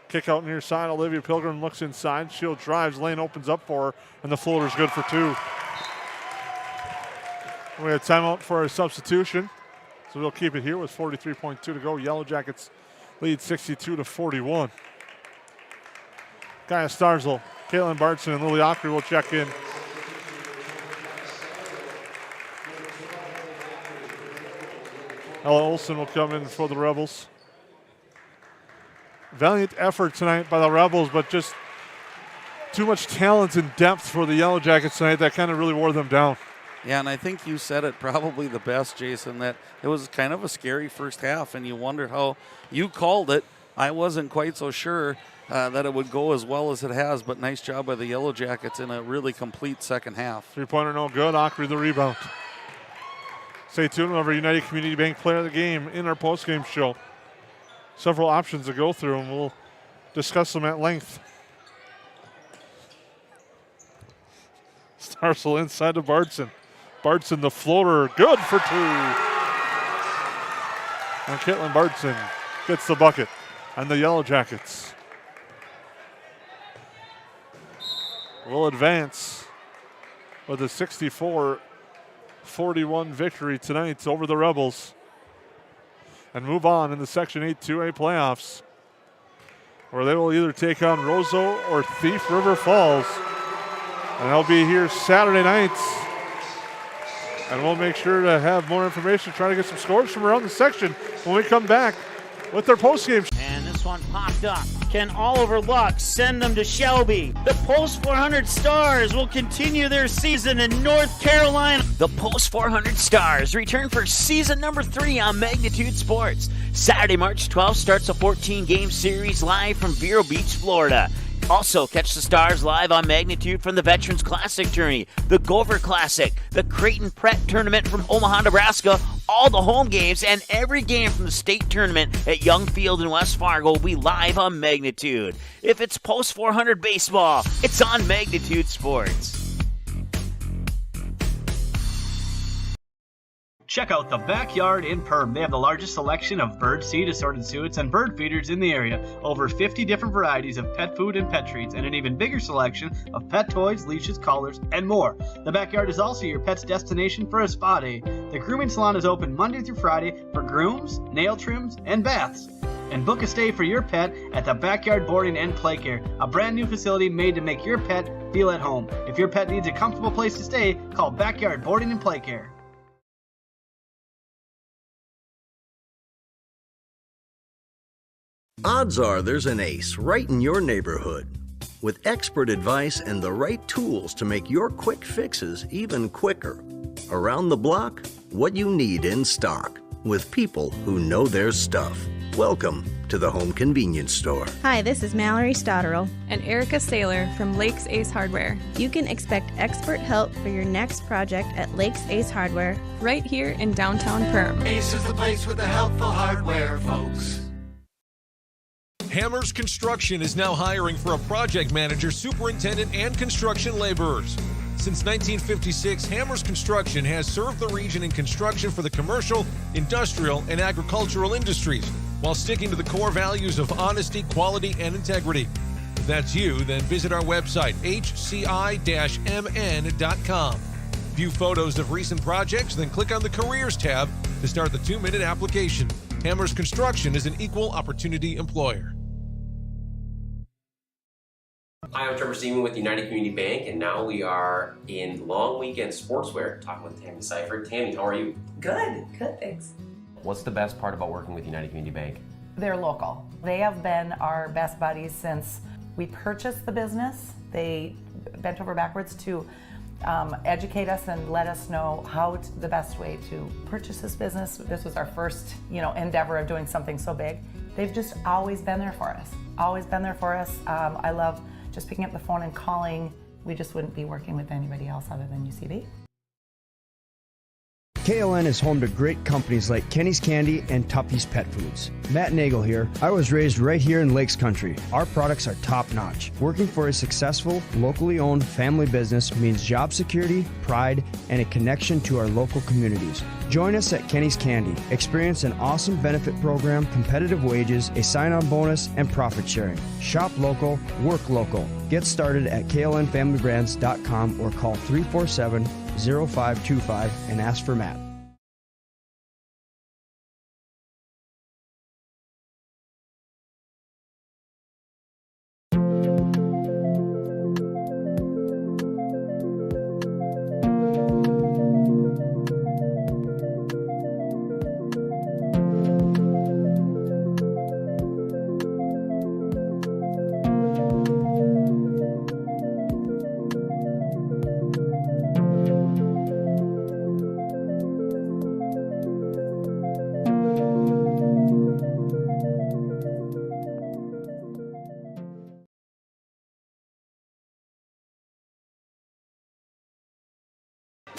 Kick out near side, Olivia Pilgrim looks inside. Shield drives, lane opens up for her, and the floater's good for 2. We had timeout for a substitution, so we'll keep it here with 43.2 to go. Yellow Jackets lead 62-41. Kaya Starzl, Caitlin Bartson, and Lily Ockery will check in. Ella Olson will come in for the Rebels. valiant effort tonight by the Rebels, but just too much talent and depth for the Yellowjackets tonight. That kind of really wore them down. Yeah, and I think you said it probably the best, Jason, that it was kind of a scary first half, and you wondered how you called it. I wasn't quite so sure that it would go as well as it has, but nice job by the Yellowjackets in a really complete second half. Three-pointer no good. Ockery the rebound. Stay tuned. Over United Community Bank Player of the Game in our postgame show. Several options to go through, and we'll discuss them at length. Starsel inside to Bardson. Bardson the floater, good for two. And Caitlin Bardson gets the bucket. And the Yellowjackets will advance with a 64-41 victory tonight over the Rebels and move on in the Section 8 2A playoffs, where they will either take on Roseau or Thief River Falls. And they'll be here Saturday nights. And we'll make sure to have more information, try to get some scores from around the section when we come back with their postgame. And this one popped up. Can Oliver Luck send them to Shelby? The Post 400 Stars will continue their season in North Carolina. The Post 400 Stars return for season number 3 on Magnitude Sports. Saturday, March 12th starts a 14-game series live from Vero Beach, Florida. Also, catch the Stars live on Magnitude from the Veterans Classic Tourney, the Gopher Classic, the Creighton Prep Tournament from Omaha, Nebraska, all the home games, and every game from the state tournament at Young Field in West Fargo will be live on Magnitude. If it's Post 400 baseball, it's on Magnitude Sports. Check out the Backyard in Perham. They have the largest selection of bird seed, assorted suets, and bird feeders in the area. Over 50 different varieties of pet food and pet treats, and an even bigger selection of pet toys, leashes, collars, and more. The Backyard is also your pet's destination for a spa day. The grooming salon is open Monday through Friday for grooms, nail trims, and baths. And book a stay for your pet at the Backyard Boarding and Play Care, a brand new facility made to make your pet feel at home. If your pet needs a comfortable place to stay, call Backyard Boarding and Play Care. Odds are there's an ace right in your neighborhood. With expert advice and the right tools to make your quick fixes even quicker. Around the block, what you need in stock. With people who know their stuff. Welcome to the Home Convenience Store. Hi, this is Mallory Stotterell. And Erica Saylor from Lakes Ace Hardware. You can expect expert help for your next project at Lakes Ace Hardware. Right here in downtown Perham. Ace is the place with the helpful hardware, folks. Hammers Construction is now hiring for a project manager, superintendent, and construction laborers. Since 1956, Hammers Construction has served the region in construction for the commercial, industrial, and agricultural industries, while sticking to the core values of honesty, quality, and integrity. If that's you, then visit our website, hci-mn.com. View photos of recent projects, then click on the Careers tab to start the 2-minute application. Hammers Construction is an equal opportunity employer. Hi, I'm Trevor Seaman with United Community Bank, and now we are in long weekend sportswear talking with Tammy Seifert. Tammy, how are you? Good, thanks. What's the best part about working with United Community Bank? They're local. They have been our best buddies since we purchased the business. They bent over backwards to educate us and let us know the best way to purchase this business. This was our first, endeavor of doing something so big. They've just always been there for us. I love just picking up the phone and calling. We just wouldn't be working with anybody else other than UCB. KLN is home to great companies like Kenny's Candy and Tuffy's Pet Foods. Matt Nagel here. I was raised right here in Lakes Country. Our products are top-notch. Working for a successful, locally owned family business means job security, pride, and a connection to our local communities. Join us at Kenny's Candy. Experience an awesome benefit program, competitive wages, a sign-on bonus, and profit sharing. Shop local, work local. Get started at klnfamilybrands.com or call 347-0525 and ask for Matt.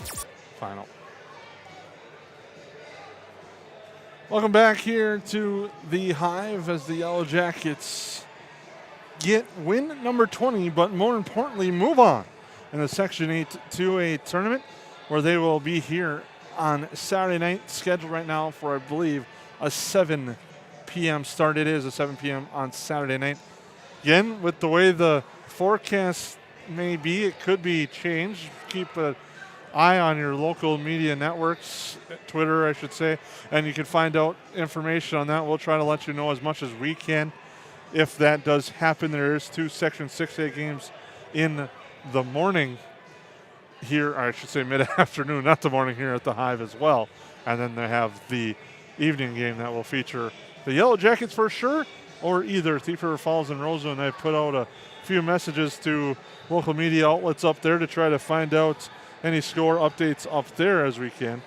final. Welcome back here to the Hive as the Yellow Jackets get win number 20, but more importantly, move on in the Section 8 2A tournament, where they will be here on Saturday night, scheduled right now for, I believe, a 7 p.m. start. It is a 7 p.m. on Saturday night. Again, with the way the forecast may be, it could be changed. Keep an eye on your local media networks, Twitter, I should say, and you can find out information on that. We'll try to let you know as much as we can if that does happen. There is 2 Section 6A games in the morning here, or I should say mid-afternoon, not the morning here at the Hive as well. And then they have the evening game that will feature the Yellow Jackets for sure, or either Thief River Falls and Roseau. And I put out a few messages to local media outlets up there to try to find out any score updates up there as we can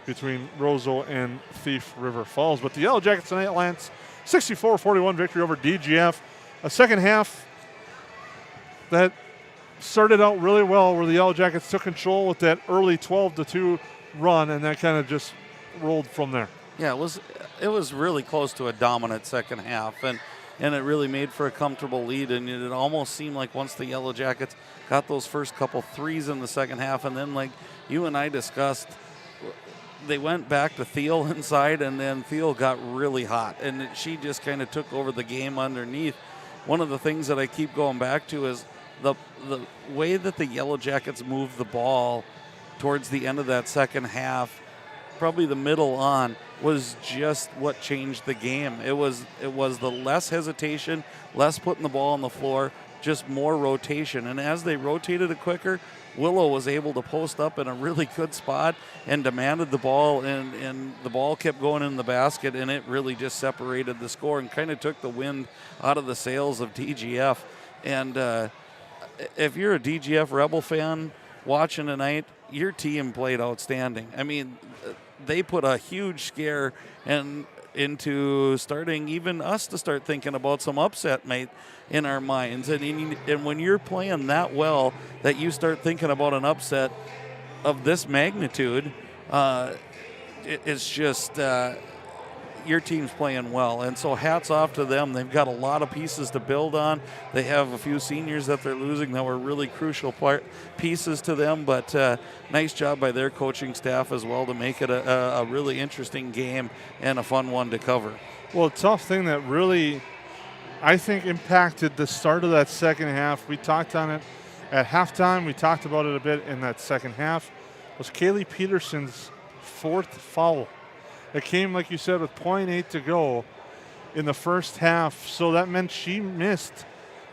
between Roseau and Thief River Falls. But the Yellow Jackets tonight lands 64-41 victory over DGF. A second half that started out really well, where the Yellow Jackets took control with that early 12-2 run, and that kind of just rolled from there. Yeah, it was really close to a dominant second half, and it really made for a comfortable lead. And it almost seemed like once the Yellow Jackets got those first couple threes in the second half, and then like you and I discussed, they went back to Thiel inside, and then Thiel got really hot, and she just kind of took over the game underneath. One of the things that I keep going back to is the way that the Yellow Jackets moved the ball towards the end of that second half, probably the middle on, was just what changed the game. It was the less hesitation, less putting the ball on the floor, just more rotation. And as they rotated it quicker, Willow was able to post up in a really good spot and demanded the ball, and the ball kept going in the basket, and it really just separated the score and kind of took the wind out of the sails of DGF. And if you're a DGF Rebel fan watching tonight, your team played outstanding. I mean, they put a huge scare into starting even us to start thinking about some upset, mate, in our minds. And when you're playing that well that you start thinking about an upset of this magnitude, it's just your team's playing well. And so hats off to them. They've got a lot of pieces to build on. They have a few seniors that they're losing that were really crucial pieces to them, but nice job by their coaching staff as well to make it a really interesting game and a fun one to cover. Well, a tough thing that really, I think, impacted the start of that second half, we talked on it at halftime, we talked about it a bit in that second half, was Kaylee Peterson's 4th foul. It came, like you said, with 0.8 to go in the first half. So that meant she missed,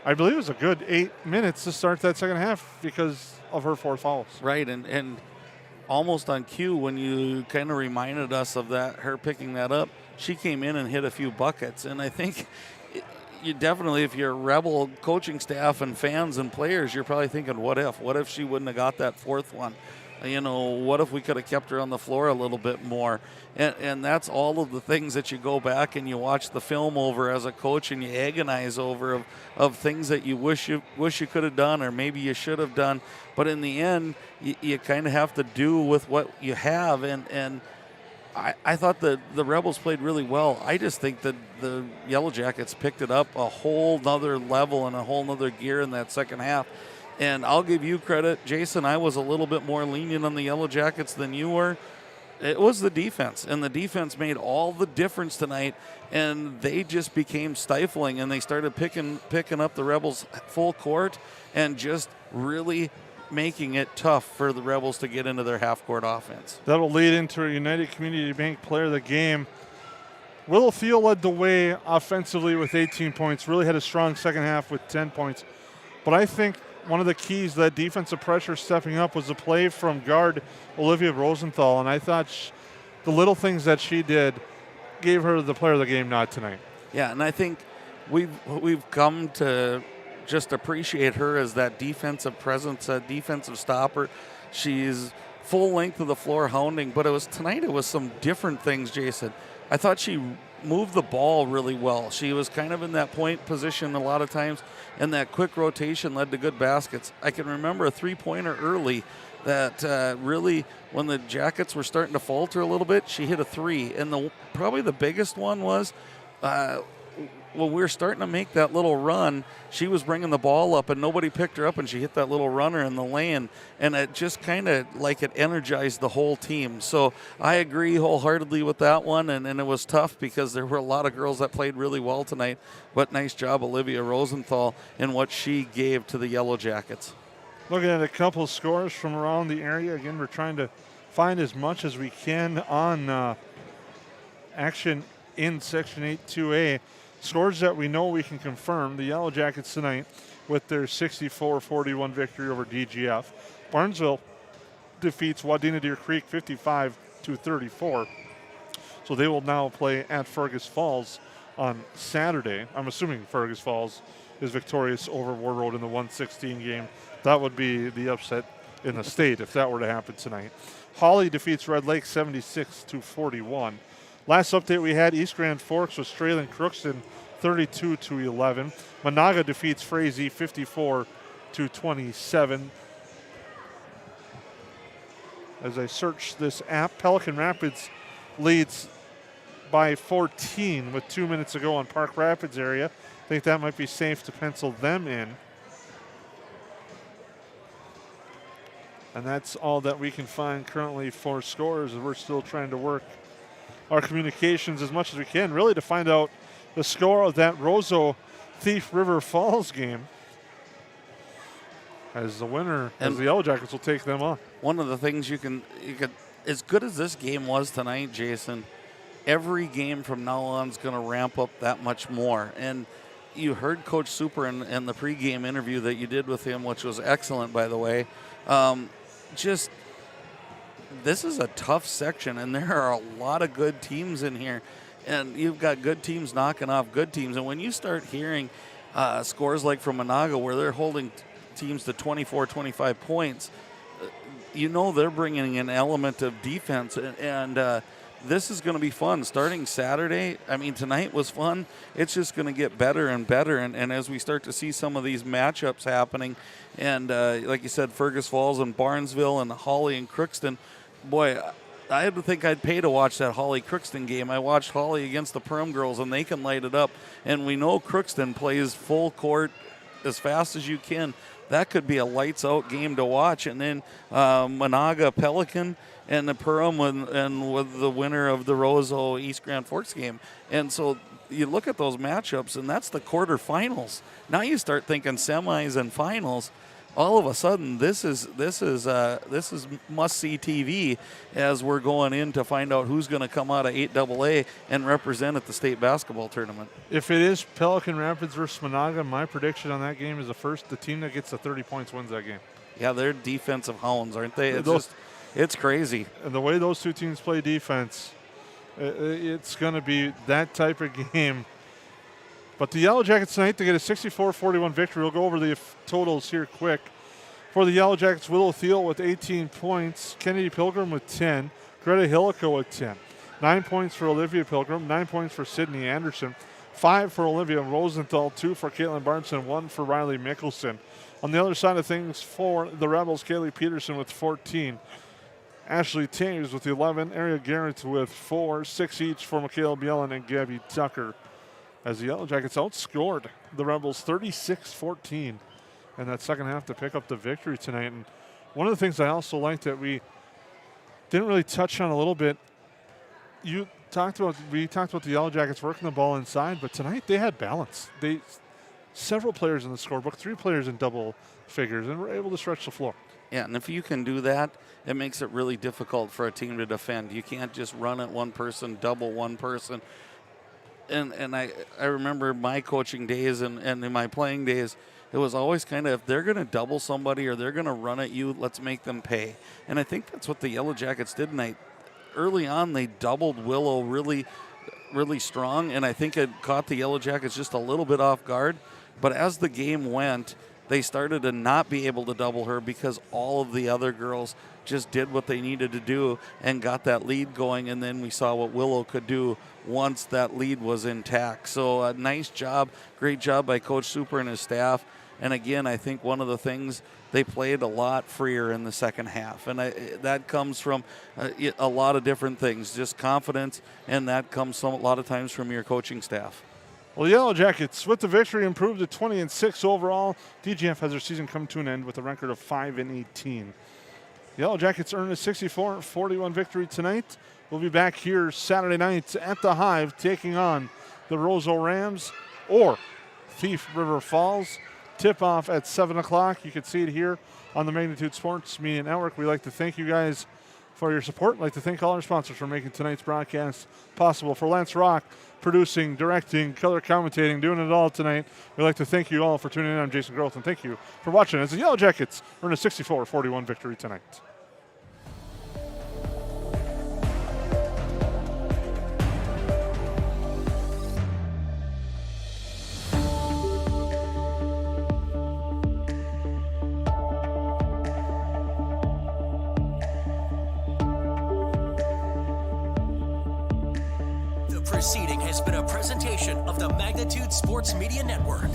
I believe it was a good 8 minutes to start that second half because of her 4 fouls. Right, and almost on cue when you kind of reminded us of that, her picking that up, she came in and hit a few buckets. And I think you definitely, if you're Rebel coaching staff and fans and players, you're probably thinking, what if? What if she wouldn't have got that 4th one? You know, what if we could have kept her on the floor a little bit more? And that's all of the things that you go back and you watch the film over as a coach and you agonize over of things that you wish you could have done or maybe you should have done. But in the end, you kind of have to do with what you have. And I thought that the Rebels played really well. I just think that the Yellow Jackets picked it up a whole nother level and a whole nother gear in that second half. And I'll give you credit, Jason. I was a little bit more lenient on the Yellow Jackets than you were. It was the defense, and the defense made all the difference tonight, and they just became stifling, and they started picking up the Rebels full court and just really making it tough for the Rebels to get into their half-court offense. That'll lead into a United Community Bank player of the game. Willow Thiel led the way offensively with 18 points, really had a strong second half with 10 points. But I think one of the keys to that defensive pressure stepping up was the play from guard Olivia Rosenthal, and I thought the little things that she did gave her the player of the game nod tonight. Yeah, and I think we've come to just appreciate her as that defensive presence, a defensive stopper. She's full length of the floor hounding, but tonight it was some different things, Jason. I thought she moved the ball really well. She was kind of in that point position a lot of times, and that quick rotation led to good baskets. I can remember a three-pointer early that really, when the Jackets were starting to falter a little bit, she hit a 3. And probably the biggest one was when we were starting to make that little run, she was bringing the ball up and nobody picked her up, and she hit that little runner in the lane, and it just kind of like it energized the whole team. So I agree wholeheartedly with that one, and it was tough because there were a lot of girls that played really well tonight, but nice job Olivia Rosenthal in what she gave to the Yellow Jackets. Looking at a couple scores from around the area. Again, we're trying to find as much as we can on action in Section 8-2A. Scores that we know we can confirm. The Yellow Jackets tonight with their 64-41 victory over DGF. Barnesville defeats Wadena Deer Creek 55-34. So they will now play at Fergus Falls on Saturday. I'm assuming Fergus Falls is victorious over War Road in the 116 game. That would be the upset in the state if that were to happen tonight. Hawley defeats Red Lake 76-41. Last update we had, East Grand Forks was trailing Crookston 32-11. Monaga defeats Frazee 54-27. As I search this app, Pelican Rapids leads by 14 with 2 minutes to go on Park Rapids area. I think that might be safe to pencil them in. And that's all that we can find currently for scores. We're still trying to work our communications as much as we can, really, to find out the score of that Roseau Thief River Falls game. As the winner, as the Yellow Jackets will take them on. One of the things you could, as good as this game was tonight, Jason, every game from now on is going to ramp up that much more. And you heard Coach Super in the pregame interview that you did with him, which was excellent, by the way. This is a tough section, and there are a lot of good teams in here. And you've got good teams knocking off good teams. And when you start hearing scores like from Monaga where they're holding teams to 24, 25 points, you know they're bringing an element of defense. And this is going to be fun. Starting Saturday, I mean, tonight was fun. It's just going to get better and better. And as we start to see some of these matchups happening, and like you said, Fergus Falls and Barnesville and Hawley and Crookston, boy, I had to think I'd pay to watch that Hawley-Crookston game. I watched Hawley against the Perham girls, and they can light it up. And we know Crookston plays full court as fast as you can. That could be a lights-out game to watch. And then Monaga Pelican and the Perham and with the winner of the Roseau East Grand Forks game. And so you look at those matchups, and that's the quarterfinals. Now you start thinking semis and finals. All of a sudden, this is must-see TV as we're going in to find out who's going to come out of 8AA and represent at the state basketball tournament. If it is Pelican Rapids versus Monaga, my prediction on that game is the team that gets the 30 points wins that game. Yeah, they're defensive hounds, aren't they? It's crazy. And the way those two teams play defense, it's going to be that type of game. But the Yellow Jackets tonight, to get a 64-41 victory. We'll go over the totals here quick. For the Yellow Jackets, Willow Thiel with 18 points, Kennedy Pilgrim with 10, Greta Hillico with 10. 9 points for Olivia Pilgrim, 9 points for Sydney Anderson, 5 for Olivia Rosenthal, 2 for Caitlin Barneson, 1 for Riley Mickelson. On the other side of things, for the Rebels, Kaylee Peterson with 14. Ashley Taves with 11, Aria Garrett with 4, 6 each for Michaela Bielen and Gabby Tucker. As the Yellow Jackets outscored the Rebels 36-14 in that second half to pick up the victory tonight. And one of the things I also liked that we didn't really touch on a little bit, we talked about the Yellow Jackets working the ball inside, but tonight they had balance. Several players in the scorebook, 3 players in double figures, and were able to stretch the floor. Yeah, and if you can do that, it makes it really difficult for a team to defend. You can't just run at one person, double one person. And I remember my coaching days and in my playing days, it was always kind of, if they're going to double somebody or they're going to run at you, let's make them pay. And I think that's what the Yellow Jackets did tonight. Early on, they doubled Willow really, really strong, and I think it caught the Yellow Jackets just a little bit off guard. But as the game went, they started to not be able to double her because all of the other girls just did what they needed to do and got that lead going, and then we saw what Willow could do once that lead was intact. So a nice job, great job by Coach Super and his staff. And again, I think one of the things they played a lot freer in the second half. And that comes from a lot of different things, just confidence, and that comes a lot of times from your coaching staff. Well, the Yellow Jackets, with the victory, improved to 20-6 overall. DGF has their season come to an end with a record of 5-18. The Yellow Jackets earned a 64-41 victory tonight. We'll be back here Saturday night at the Hive, taking on the Roseau Rams or Thief River Falls. Tip-off at 7 o'clock. You can see it here on the Magnitude Sports Media Network. We'd like to thank you guys for your support. I'd like to thank all our sponsors for making tonight's broadcast possible. For Lance Rock, producing, directing, color commentating, doing it all tonight, we'd like to thank you all for tuning in. I'm Jason Groth, and thank you for watching as the Yellow Jackets earn a 64-41 victory tonight. The proceeding has been a presentation of the Magnitude Sports Media Network.